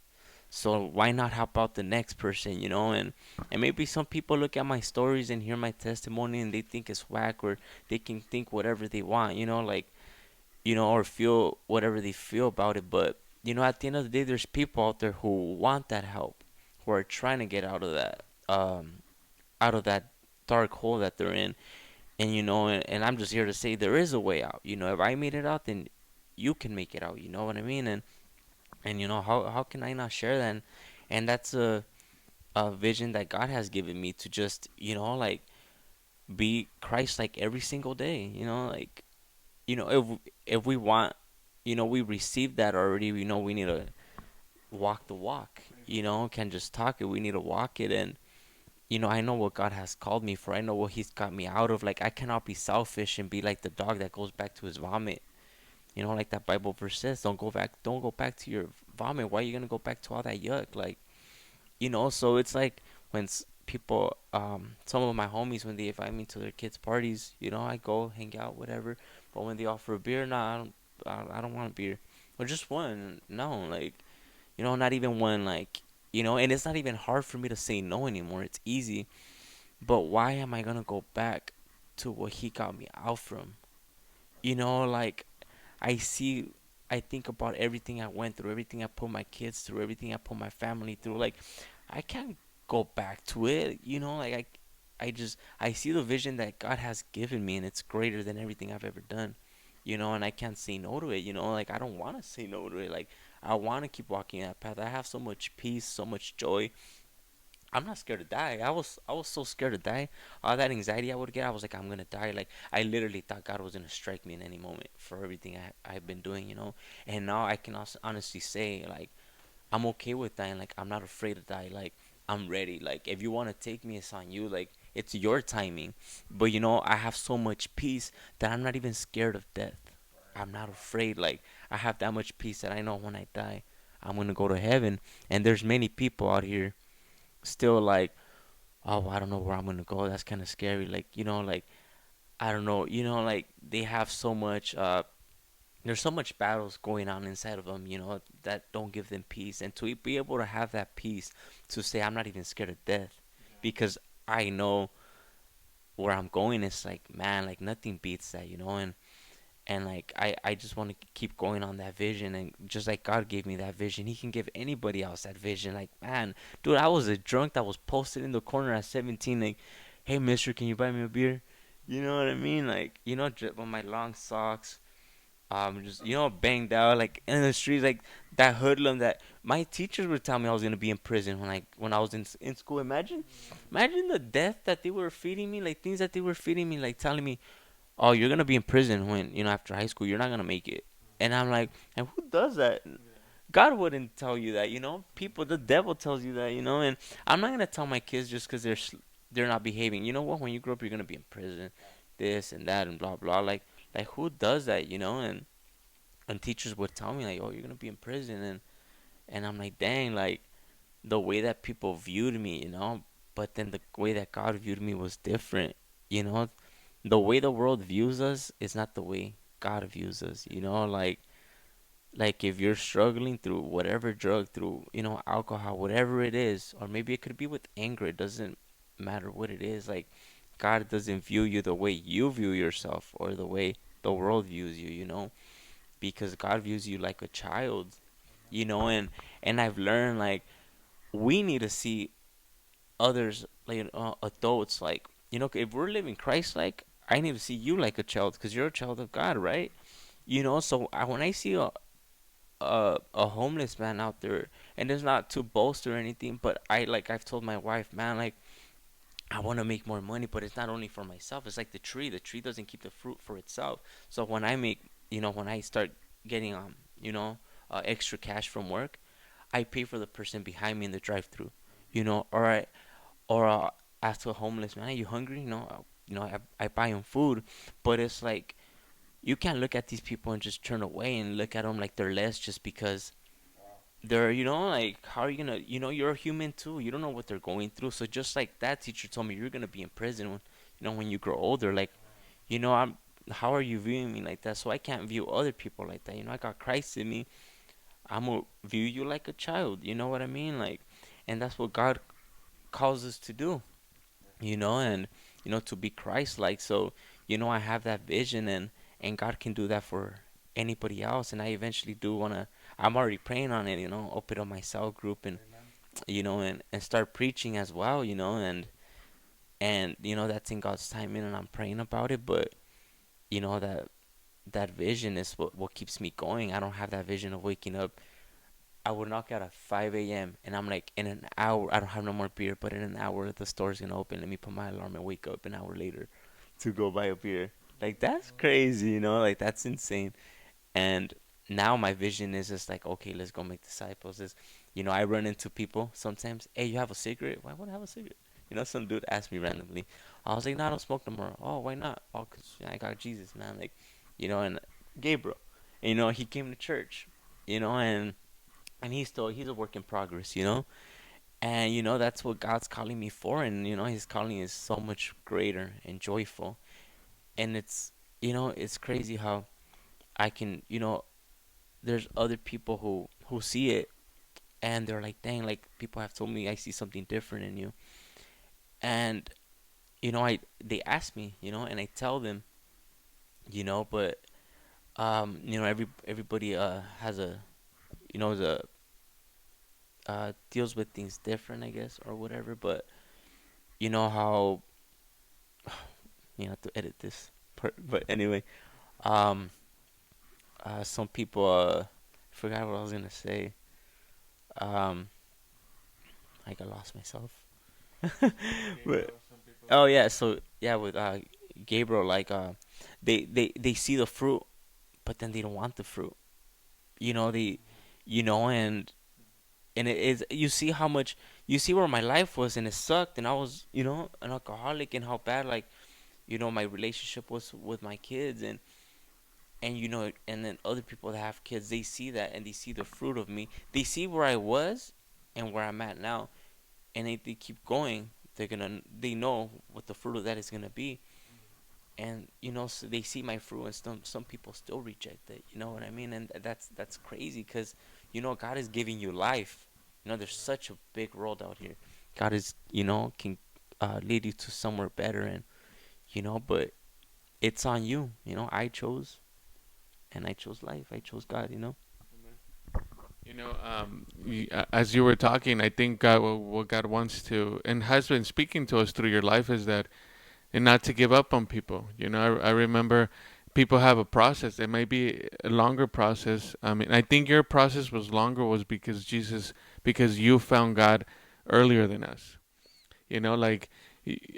So why not help out the next person? And maybe some people look at my stories and hear my testimony and they think it's whack, or they can think whatever they want, like, or feel whatever they feel about it. But at the end of the day, there's people out there who want that help, who are trying to get out of that dark hole that they're in. And and I'm just here to say there is a way out. If I made it out, then you can make it out. You know what I mean? And how can I not share that? And that's a vision that God has given me, to just like be Christ like every single day. Like if we want, we received that already. We need to walk the walk. Can't just talk it. We need to walk it. And I know what God has called me for. I know what He's got me out of. Like I cannot be selfish and be like the dog that goes back to his vomit. Like that Bible verse says, don't go back to your vomit. Why are you gonna go back to all that yuck? Like, so it's like when people, some of my homies, when they invite me to their kids' parties, I go hang out, whatever. But when they offer a beer, nah, I don't want a beer, or just one. No, like, not even one, like, and it's not even hard for me to say no anymore. It's easy. But why am I gonna go back to what he got me out from? Like I see, I think about everything I went through, everything I put my kids through, everything I put my family through. Like, I can't go back to it. Like I see the vision that God has given me, and it's greater than everything I've ever done. And I can't say no to it. Like I don't want to say no to it. Like I want to keep walking that path. I have so much peace, so much joy. I'm not scared to die. I was so scared to die. All that anxiety I would get, I was like, I'm gonna die. Like I literally thought God was gonna strike me in any moment for everything I've been doing. And now I can also honestly say, like, I'm okay with dying. Like I'm not afraid to die. Like I'm ready. Like if you wanna take me, it's on you. Like it's your timing. But I have so much peace that I'm not even scared of death. I'm not afraid. Like I have that much peace that I know when I die, I'm gonna go to heaven. And there's many people out here still like, oh, I don't know where I'm gonna go. That's kind of scary. Like, like I don't know. Like they have so much. There's so much battles going on inside of them. That don't give them peace. And to be able to have that peace, to say I'm not even scared of death, because I know where I'm going. It's like, man, like nothing beats that. And like I just want to keep going on that vision, and just like God gave me that vision, He can give anybody else that vision. Like, man, dude, I was a drunk that was posted in the corner at 17, like, hey mister, can you buy me a beer? You know what I mean? Like, with my long socks, just banged out like in the streets, like that hoodlum that my teachers would tell me I was gonna be in prison when I was in school. Imagine the death that they were feeding me, like things that they were feeding me, like telling me, "Oh, you're gonna be in prison when after high school, you're not gonna make it." And I'm like, and who does that? God wouldn't tell you that, People, the devil tells you that, And I'm not gonna tell my kids just because they're not behaving. You know what? When you grow up, you're gonna be in prison, this and that and blah blah. Like who does that, And teachers would tell me like, "Oh, you're gonna be in prison," and I'm like, dang, like the way that people viewed me, But then the way that God viewed me was different, you know. The way the world views us is not the way God views us, like if you're struggling through whatever drug, through alcohol, whatever it is, or maybe it could be with anger, it doesn't matter what it is. Like God doesn't view you the way you view yourself or the way the world views you, because God views you like a child, and I've learned like we need to see others, like adults, like if we're living Christ, like I need to see you like a child because you're a child of God, right? So when I see a homeless man out there, and it's not to boast or anything, but I've told my wife, man, like I want to make more money, but it's not only for myself. It's like the tree. The tree doesn't keep the fruit for itself. So when I start getting extra cash from work, I pay for the person behind me in the drive-through, or ask a homeless man, "Are you hungry?" I buy him food, but it's like you can't look at these people and just turn away and look at them like they're less just because they're, like, how are you gonna, you're a human too. You don't know what they're going through. So just like that teacher told me, you're gonna be in prison when you grow older. Like, I'm, how are you viewing me like that? So I can't view other people like that. I got Christ in me. I'm gonna view you like a child. You know what I mean? Like, and that's what God calls us to do. And to be Christ-like. So I have that vision, and God can do that for anybody else. And I eventually do wanna. I'm already praying on it. Open up my cell group and and start preaching as well. And that's in God's timing, and I'm praying about it. But that vision is what keeps me going. I don't have that vision of waking up. I would knock out at 5 a.m. and I'm like, in an hour, I don't have no more beer, but in an hour the store's gonna open. Let me put my alarm and wake up an hour later to go buy a beer. Like that's crazy, Like that's insane. And now my vision is just like, okay, let's go make disciples. I run into people sometimes. Hey, you have a cigarette? Why would I have a cigarette? Some dude asked me randomly. I was like, no, I don't smoke no more. Oh, why not? Oh, cause I got Jesus, man. Like, and Gabriel, he came to church, and he's a work in progress, and that's what God's calling me for, and his calling is so much greater and joyful. And it's crazy how I can, there's other people who see it, and they're like, dang, like people have told me I see something different in you. And I they ask me, and I tell them, but everybody has a the deals with things different, I guess, or whatever. But how you have to edit this part. But anyway, um, some people forgot what I was gonna say. Um, I got lost myself. But oh yeah, so yeah, with Gabriel, like they see the fruit, but then they don't want the fruit. They, and it is, you see how much, you see where my life was, and it sucked, and I was an alcoholic, and how bad, like my relationship was with my kids, and and then other people that have kids, they see that, and they see the fruit of me, they see where I was and where I'm at now, and they keep going, they know what the fruit of that is gonna be. And so they see my fruit, and some people still reject it, you know what I mean? And that's crazy, because God is giving you life. There's such a big world out here. God is, can lead you to somewhere better, and but it's on you. I chose, and I chose life. I chose God. As you were talking, I think God, what God wants to and has been speaking to us through your life is that, and not to give up on people. I remember people have a process. It might be a longer process. I mean, I think your process was longer was because you found God earlier than us. Like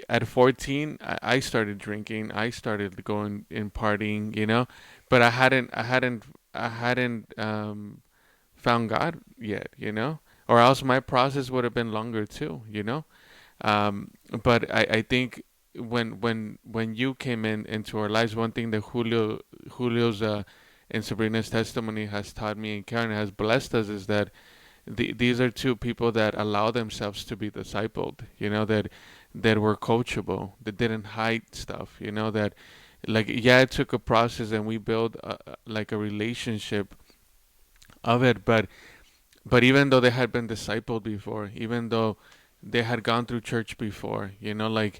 at 14, I started drinking. I started going and partying. But I hadn't found God yet. Or else my process would have been longer too. Um, but I think when you came into our lives, one thing that Julio's and Sabrina's testimony has taught me, and Karen has blessed us, is that these are two people that allow themselves to be discipled. That were coachable, that didn't hide stuff. That, like, yeah, it took a process, and we built like a relationship of it. But even though they had been discipled before, even though they had gone through church before, they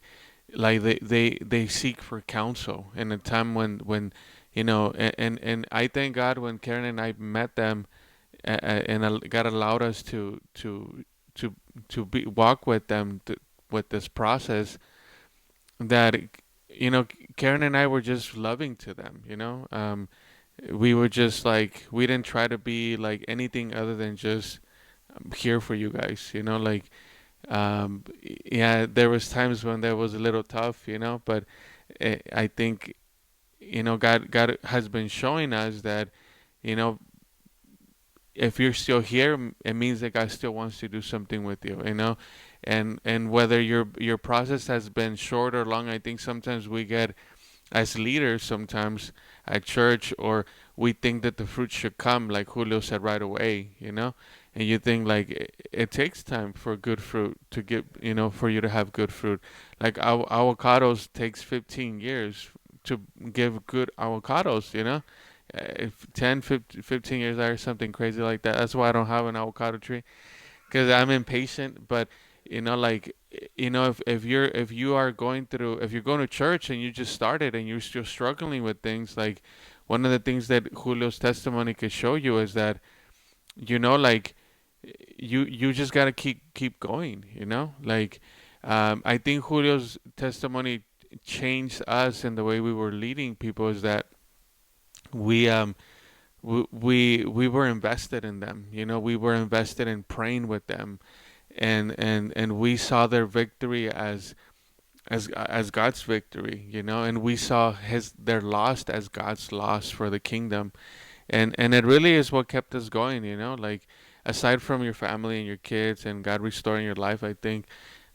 seek for counsel in a time when and I thank God when Karen and I met them, and God allowed us to walk with them with this process, that you know Karen and I were just loving to them. We were just like, we didn't try to be like anything other than just here for you guys. Like, yeah, there was times when that was a little tough. But I think God has been showing us that you know if you're still here, it means that God still wants to do something with you. And whether your process has been short or long, I think sometimes we get, as leaders, sometimes at church, or we think that the fruit should come, like Julio said, right away. And you think like it takes time for good fruit to get, for you to have good fruit. Like avocados takes 15 years to give good avocados. If 10, 15 years or something crazy like that. That's why I don't have an avocado tree, because I'm impatient. But like, if you're going to church and you just started and you're still struggling with things, like, one of the things that Julio's testimony could show you is that, like, you just gotta keep going. Like, I think Julio's testimony changed us in the way we were leading people, is that we were invested in them. We were invested in praying with them, and we saw their victory as God's victory. And we saw their loss as God's loss for the kingdom. And it really is what kept us going. Like, aside from your family and your kids and God restoring your life, I think,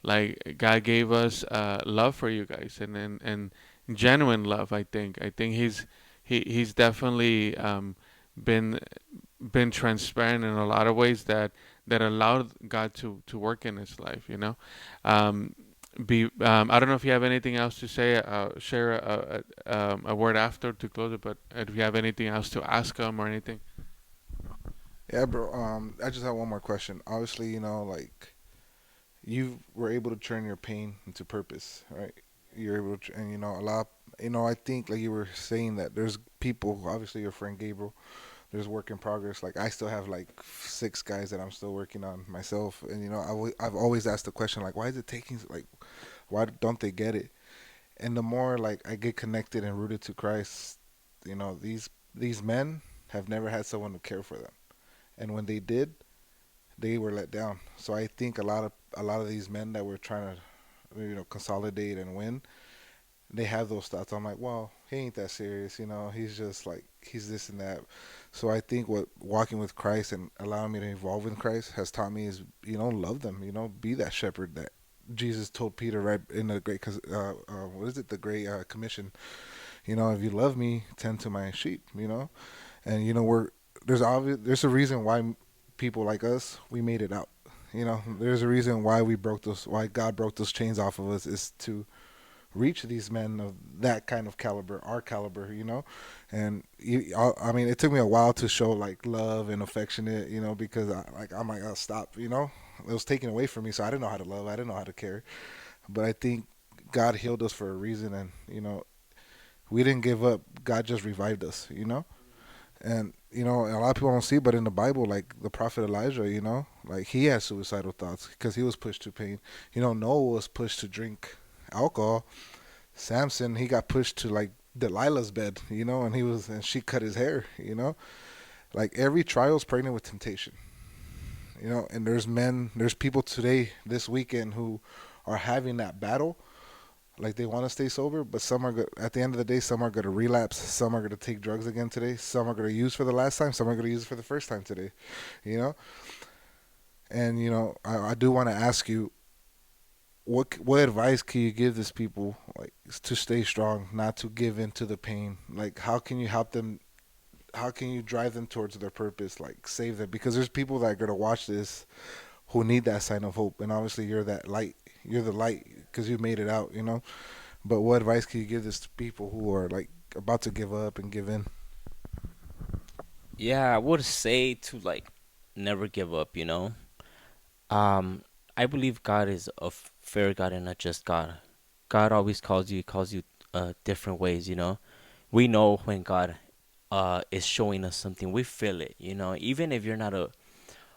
like, God gave us love for you guys, and genuine love. I think he's definitely been been transparent in a lot of ways that allowed God to work in his life. Um, I don't know if you have anything else to say. Share a word after to close it, but if you have anything else to ask him or anything. Yeah, bro. I just have one more question. Obviously, like you were able to turn your pain into purpose, right? You're able to, and a lot. I think like you were saying that there's people. Obviously, your friend Gabriel. There's work in progress. Like I still have like 6 guys that I'm still working on myself, and I've always asked the question like, why is it taking like, why don't they get it? And the more like I get connected and rooted to Christ, these men have never had someone to care for them, and when they did, they were let down. So I think a lot of these men that were trying to consolidate and win, they have those thoughts. I'm like, well, he ain't that serious, he's just like he's this and that. So I think what walking with Christ and allowing me to evolve in Christ has taught me is, love them, be that shepherd that Jesus told Peter right in the great, what is it, the great commission. If you love me, tend to my sheep. And there's a reason why people like us, we made it out. There's a reason why why God broke those chains off of us, is to reach these men of that kind of caliber, our caliber. And I mean, it took me a while to show like love and affectionate, because I'm like, oh, stop, it was taken away from me, so I didn't know how to love, I didn't know how to care. But I think God healed us for a reason, and we didn't give up. God just revived us. And a lot of people don't see, but in the Bible, like the prophet Elijah, like he had suicidal thoughts because he was pushed to pain. Noah was pushed to drink alcohol. Samson, he got pushed to like Delilah's bed, and she cut his hair, Like every trial is pregnant with temptation, and there's people today, this weekend, who are having that battle. Like they want to stay sober, but at the end of the day, some are going to relapse. Some are going to take drugs again today. Some are going to use for the last time. Some are going to use it for the first time today, you know. And I do want to ask you, what advice can you give these people, like, to stay strong, not to give in to the pain? Like, how can you help them? How can you drive them towards their purpose? Like, save them, because there's people that are going to watch this who need that sign of hope, and obviously you're that light. You're the light because you made it out. But what advice can you give this to people who are like about to give up and give in? Yeah, I would say to like never give up, Um, I believe God is a fair God and a just God. God always calls you different ways, We know when God is showing us something, we feel it, Even if you're not a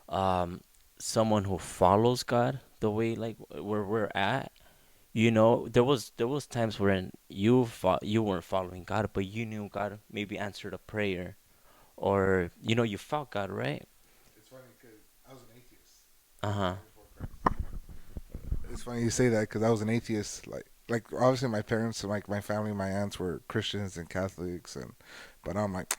um someone who follows God the way like where we're at, there was times when you weren't following God, but you knew God maybe answered a prayer, or you felt God, right? It's funny because I was an atheist. Uh huh. Before Christ. It's funny you say that because I was an atheist. Like obviously my parents, like my family, my aunts were Christians and Catholics, but I'm like,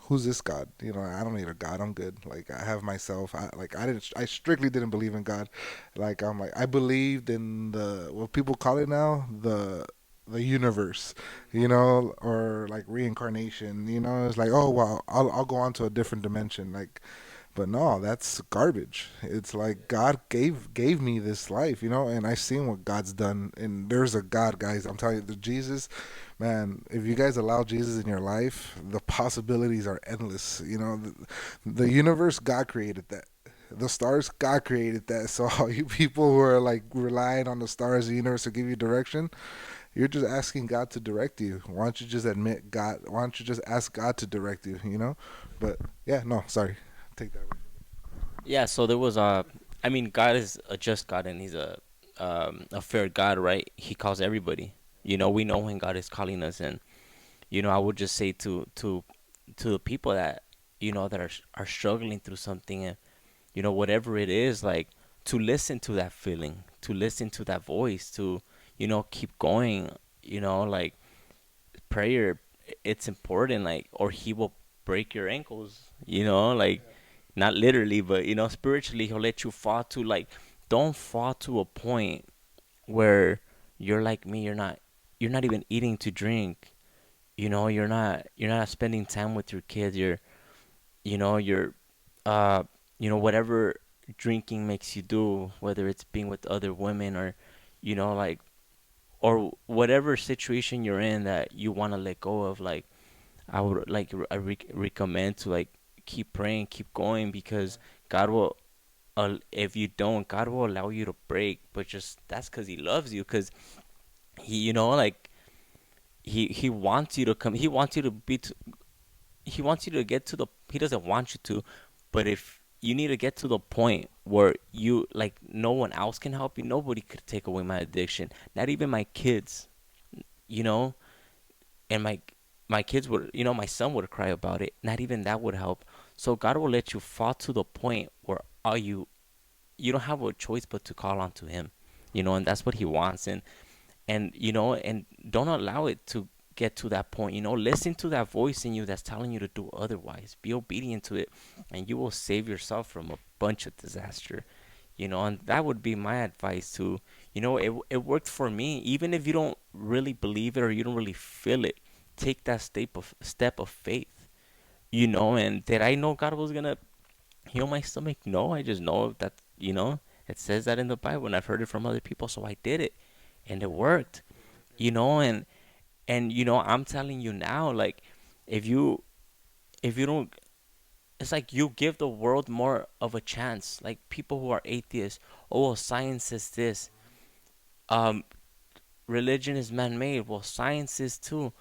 who's this God? I don't need a God. I'm good. Like I have myself. I strictly didn't believe in God. Like I'm like I believed in the what people call it now, the universe, or like reincarnation. It's like, oh well, I'll go on to a different dimension. Like, but no, that's garbage. It's like God gave me this life, and I've seen what God's done. And there's a God, guys. I'm telling you, the Jesus, man. If you guys allow Jesus in your life, the possibilities are endless. The universe, God created that. The stars, God created that. So all you people who are like relying on the stars, the universe to give you direction, you're just asking God to direct you. Why don't you just admit God? Why don't you just ask God to direct you? But yeah, no, sorry, take that away. Yeah. So there was I mean, God is a just God, and He's a fair God, right? He calls everybody. We know when God is calling us, and I would just say to the people that that are struggling through something, and whatever it is, like, to listen to that feeling, to listen to that voice, to keep going, like prayer, it's important, like, or He will break your ankles, like, not literally, but spiritually, He'll let you fall to, like, don't fall to a point where you're like me, you're not even eating to drink, you're not spending time with your kids, you're uh whatever drinking makes you do, whether it's being with other women, or like, or whatever situation you're in that you want to let go of, like, I would like recommend to, like, keep praying, keep going, because God will, if you don't, God will allow you to break, but just that's because He loves you, because He, like, He wants you to come, He wants you to get to the, He doesn't want you to, but if you need to get to the point where you, like, no one else can help you, nobody could take away my addiction, not even my kids, you know and my kids would, my son would cry about it, not even that would help. So God will let you fall to the point where all you don't have a choice but to call on to Him, and that's what He wants. And don't allow it to get to that point. Listen to that voice in you that's telling you to do otherwise. Be obedient to it, and you will save yourself from a bunch of disaster. And that would be my advice to, it worked for me. Even if you don't really believe it or you don't really feel it, take that step of faith. And did I know God was gonna heal my stomach? No, I just know that, it says that in the Bible, and I've heard it from other people, so I did it, and it worked. And I'm telling you now, like, if you don't, it's like you give the world more of a chance. Like, people who are atheists, oh well, science says this, um religion is man-made, well, science is too,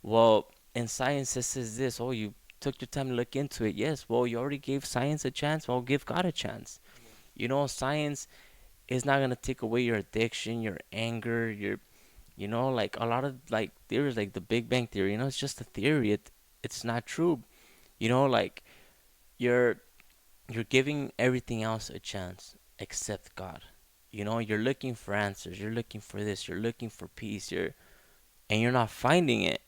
well, and science says this, oh, you took your time to look into it, yes, well, you already gave science a chance, well, give God a chance. Science is not going to take away your addiction, your anger, Like a lot of like theories, like the Big Bang Theory. It's just a theory. It's not true. Like you're you're giving everything else a chance except God. You're looking for answers. You're looking for this. You're looking for peace. You're not finding it.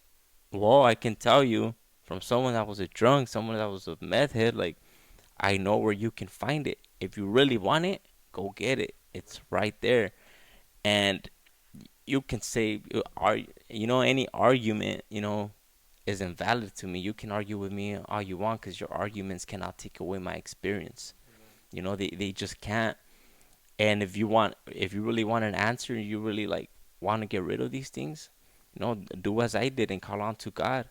Well, I can tell you from someone that was a drunk, someone that was a meth head, like I know where you can find it. If you really want it, go get it. It's right there. And you can say, any argument, is invalid to me. You can argue with me all you want because your arguments cannot take away my experience. They just can't. And if you really want an answer, you really like want to get rid of these things, do as I did and call on to God.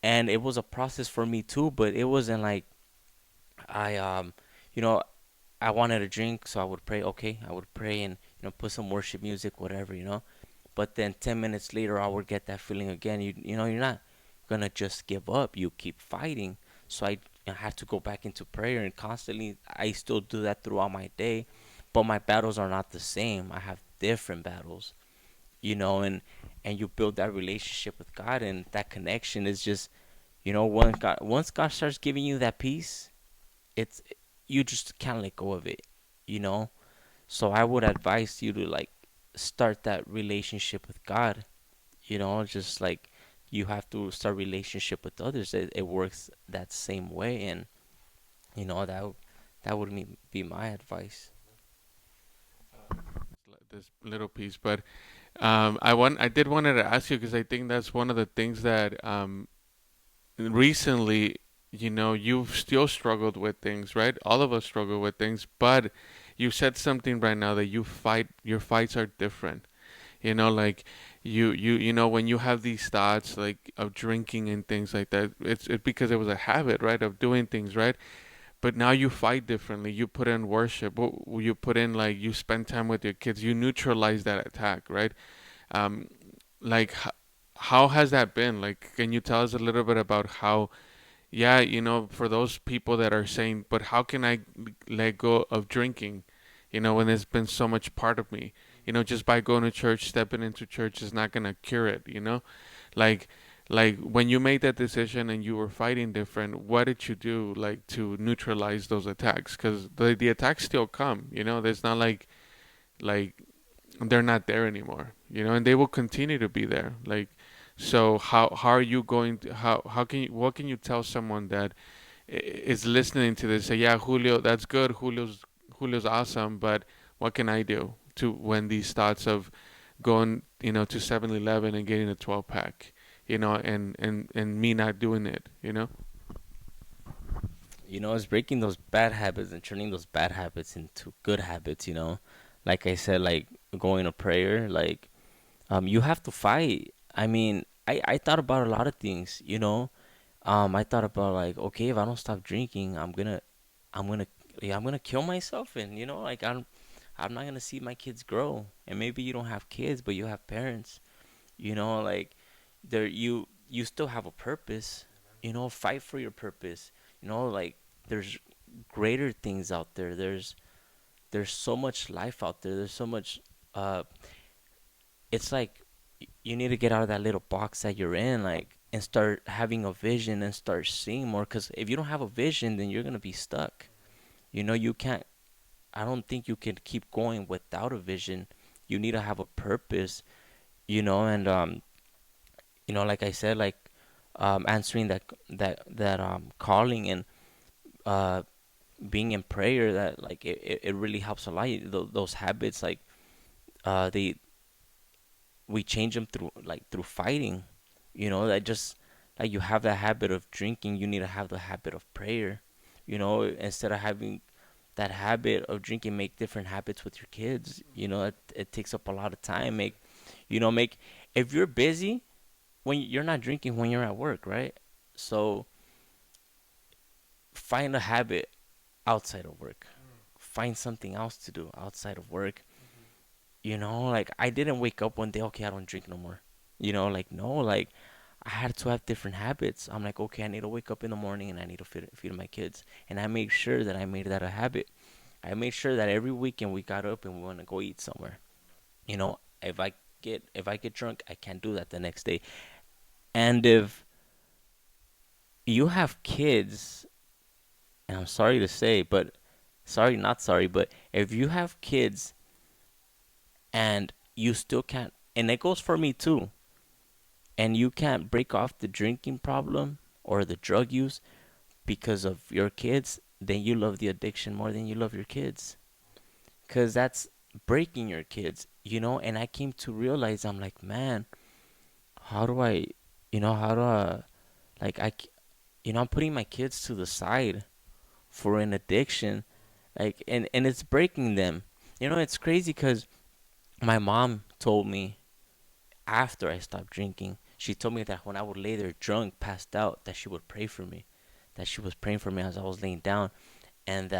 And it was a process for me too, but it wasn't like I you know I wanted a drink, so I would pray. Okay, I would pray and put some worship music, whatever. But then 10 minutes later, I would get that feeling again. You're not gonna just give up. You keep fighting. So I had to go back into prayer, and constantly I still do that throughout my day. But my battles are not the same. I have different battles, and you build that relationship with God, and that connection is just, once God starts giving you that peace, it's you just can't let go of it, you know. So I would advise you to like start that relationship with God, just like you have to start relationship with others. It works that same way, and that would be my advice. This little piece, but I did wanted to ask you because I think that's one of the things that recently, you've still struggled with things, right? All of us struggle with things, but you said something right now that your fights are different. Like when you have these thoughts like of drinking and things like that, it's because it was a habit, right, of doing things, right? But now you fight differently. You put in worship. You put in like you spend time with your kids. You neutralize that attack, right? Um, like how has that been? Like, can you tell us a little bit about how? Yeah, for those people that are saying, but how can I let go of drinking? When it's been so much part of me. Just by going to church, stepping into church is not gonna cure it. Like like when you made that decision and you were fighting different, what did you do like to neutralize those attacks? Because the attacks still come. There's not like they're not there anymore. And they will continue to be there. Like so, how are you going to how can you what can you tell someone that is listening to this? Say, yeah, Julio, that's good. Julio's awesome, but what can I do to when these thoughts of going, to 7-Eleven and getting a 12 pack, and me not doing it, It's breaking those bad habits and turning those bad habits into good habits. Like I said, like going to prayer, like you have to fight. I mean, I thought about a lot of things. I thought about like, okay, if I don't stop drinking, I'm gonna, yeah, I'm gonna kill myself, and like I'm not gonna see my kids grow. And maybe you don't have kids, but you have parents. Like you still have a purpose. Fight for your purpose. Like there's greater things out there. There's so much life out there. There's so much. It's like you need to get out of that little box that you're in, like, and start having a vision and start seeing more. Because if you don't have a vision, then you're gonna be stuck. You can't. I don't think you can keep going without a vision. You need to have a purpose. And like I said, like answering that calling and uh being in prayer, that like it really helps a lot. Those habits, like they we change them through fighting. That just like you have that habit of drinking, you need to have the habit of prayer. Instead of having that habit of drinking, make different habits with your kids. It takes up a lot of time. Make if you're busy when you're not drinking when you're at work, right? So find a habit outside of work. Find something else to do outside of work. Like I didn't wake up one day, okay, I don't drink no more. Like no, like I had to have different habits. I'm like, okay, I need to wake up in the morning and I need to feed my kids. And I made sure that I made that a habit. I made sure that every weekend we got up and we want to go eat somewhere. If I if I get drunk, I can't do that the next day. And if you have kids, and I'm sorry to say, but sorry, not sorry, but if you have kids and you still can't, and it goes for me too, and you can't break off the drinking problem or the drug use because of your kids, then you love the addiction more than you love your kids. Because that's breaking your kids, And I came to realize, I'm like, man, how do I, how do I, like, I'm putting my kids to the side for an addiction, like, and it's breaking them. It's crazy because my mom told me after I stopped drinking, she told me that when I would lay there drunk, passed out, that she would pray for me, that she was praying for me as I was laying down, and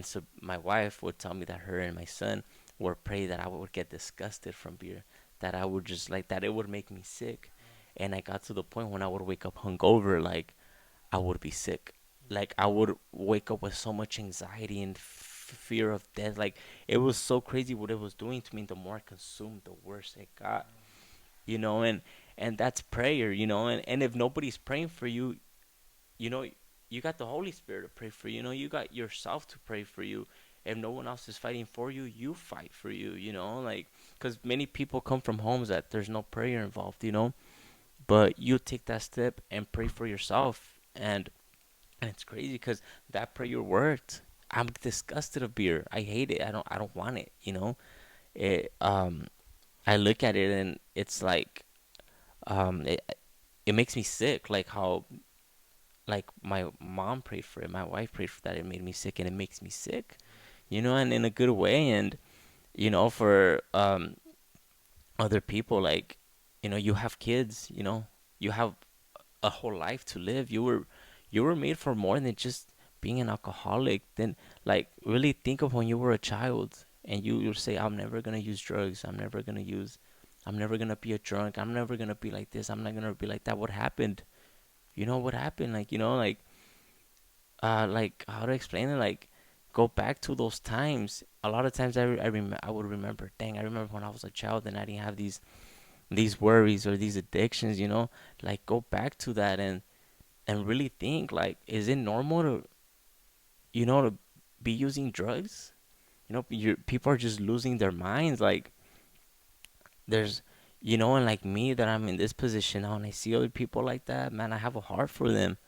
so my wife would tell me that her and my son would pray that I would get disgusted from beer, that I would just like that it would make me sick, and I got to the point when I would wake up hungover, like I would be sick, like I would wake up with so much anxiety and fear of death, like it was so crazy what it was doing to me. The more I consumed, the worse it got, and that's prayer, and if nobody's praying for you, you know, you got the Holy Spirit to pray for you. You got yourself to pray for you. If no one else is fighting for you, you fight for you. Like because many people come from homes that there's no prayer involved. But you take that step and pray for yourself, and it's crazy because that prayer worked. I'm disgusted of beer. I hate it. I don't want it. It I look at it and it's like it makes me sick. Like how like my mom prayed for it, my wife prayed for that. It made me sick, and it makes me sick, and in a good way. And for other people, like you have kids, you have a whole life to live. You were made for more than just being an alcoholic. Then like really think of when you were a child, and you say, I'm never gonna use drugs. I'm never gonna be a drunk. I'm never gonna be like this. I'm not gonna be like that. What happened? What happened? Like how to explain it? Like go back to those times. A lot of times I would remember. Dang, I remember when I was a child and I didn't have these worries or these addictions. Like go back to that and really think, like, is it normal to be using drugs? People are just losing their minds. Like there's and like me, that I'm in this position now, and I see other people like that, man, I have a heart for them.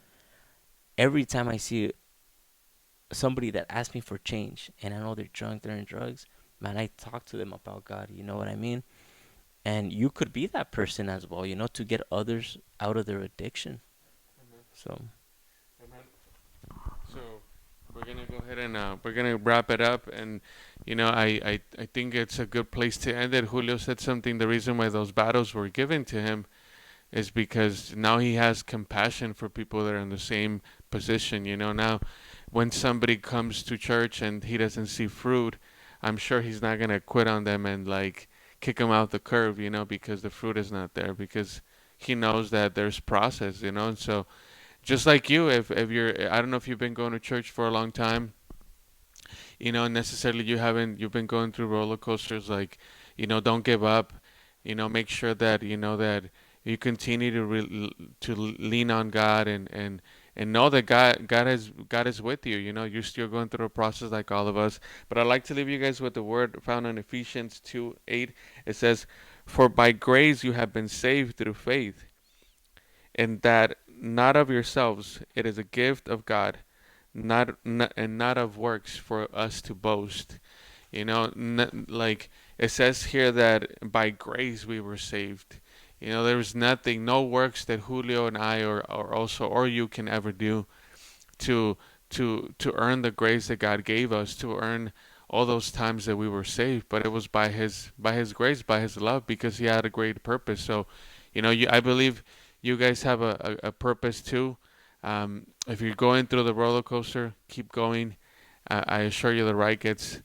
Every time I see somebody that asks me for change and I know they're drunk, they're in drugs, man, I talk to them about God. You know what I mean? And you could be that person as well, to get others out of their addiction. So, So we're gonna go ahead and we're gonna wrap it up, and I think it's a good place to end it. Julio said something. The reason why those battles were given to him is because now he has compassion for people that are in the same position. Now when somebody comes to church and he doesn't see fruit, I'm sure he's not gonna quit on them and like kick them out the curve, because the fruit is not there, because he knows that there's process, and so just like you, if you're, I don't know if you've been going to church for a long time, necessarily you've been going through roller coasters, like, don't give up, make sure that that you continue to lean on God, and know that God is with you. You're still going through a process like all of us. But I'd like to leave you guys with the word found in Ephesians 2:8. It says, "For by grace you have been saved through faith, and that not of yourselves; it is a gift of God, and not of works for us to boast." Like it says here that by grace we were saved. There was nothing, no works that Julio and I or you can ever do to to earn the grace that God gave us, to earn all those times that we were saved. But it was by His grace, by His love, because He had a great purpose. So, I believe you guys have a purpose too. If you're going through the roller coaster, keep going. I assure you, the ride gets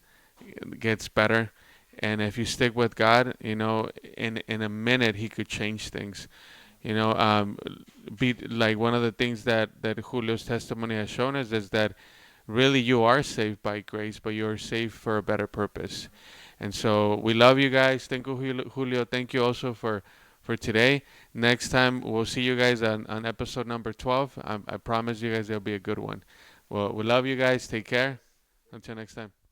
better. And if you stick with God, in a minute He could change things. Be like one of the things that Julio's testimony has shown us is that really you are saved by grace, but you are saved for a better purpose. And so we love you guys. Thank you, Julio. Thank you also for today. Next time we'll see you guys on episode number 12. I promise you guys it'll be a good one. Well, we love you guys. Take care. Until next time.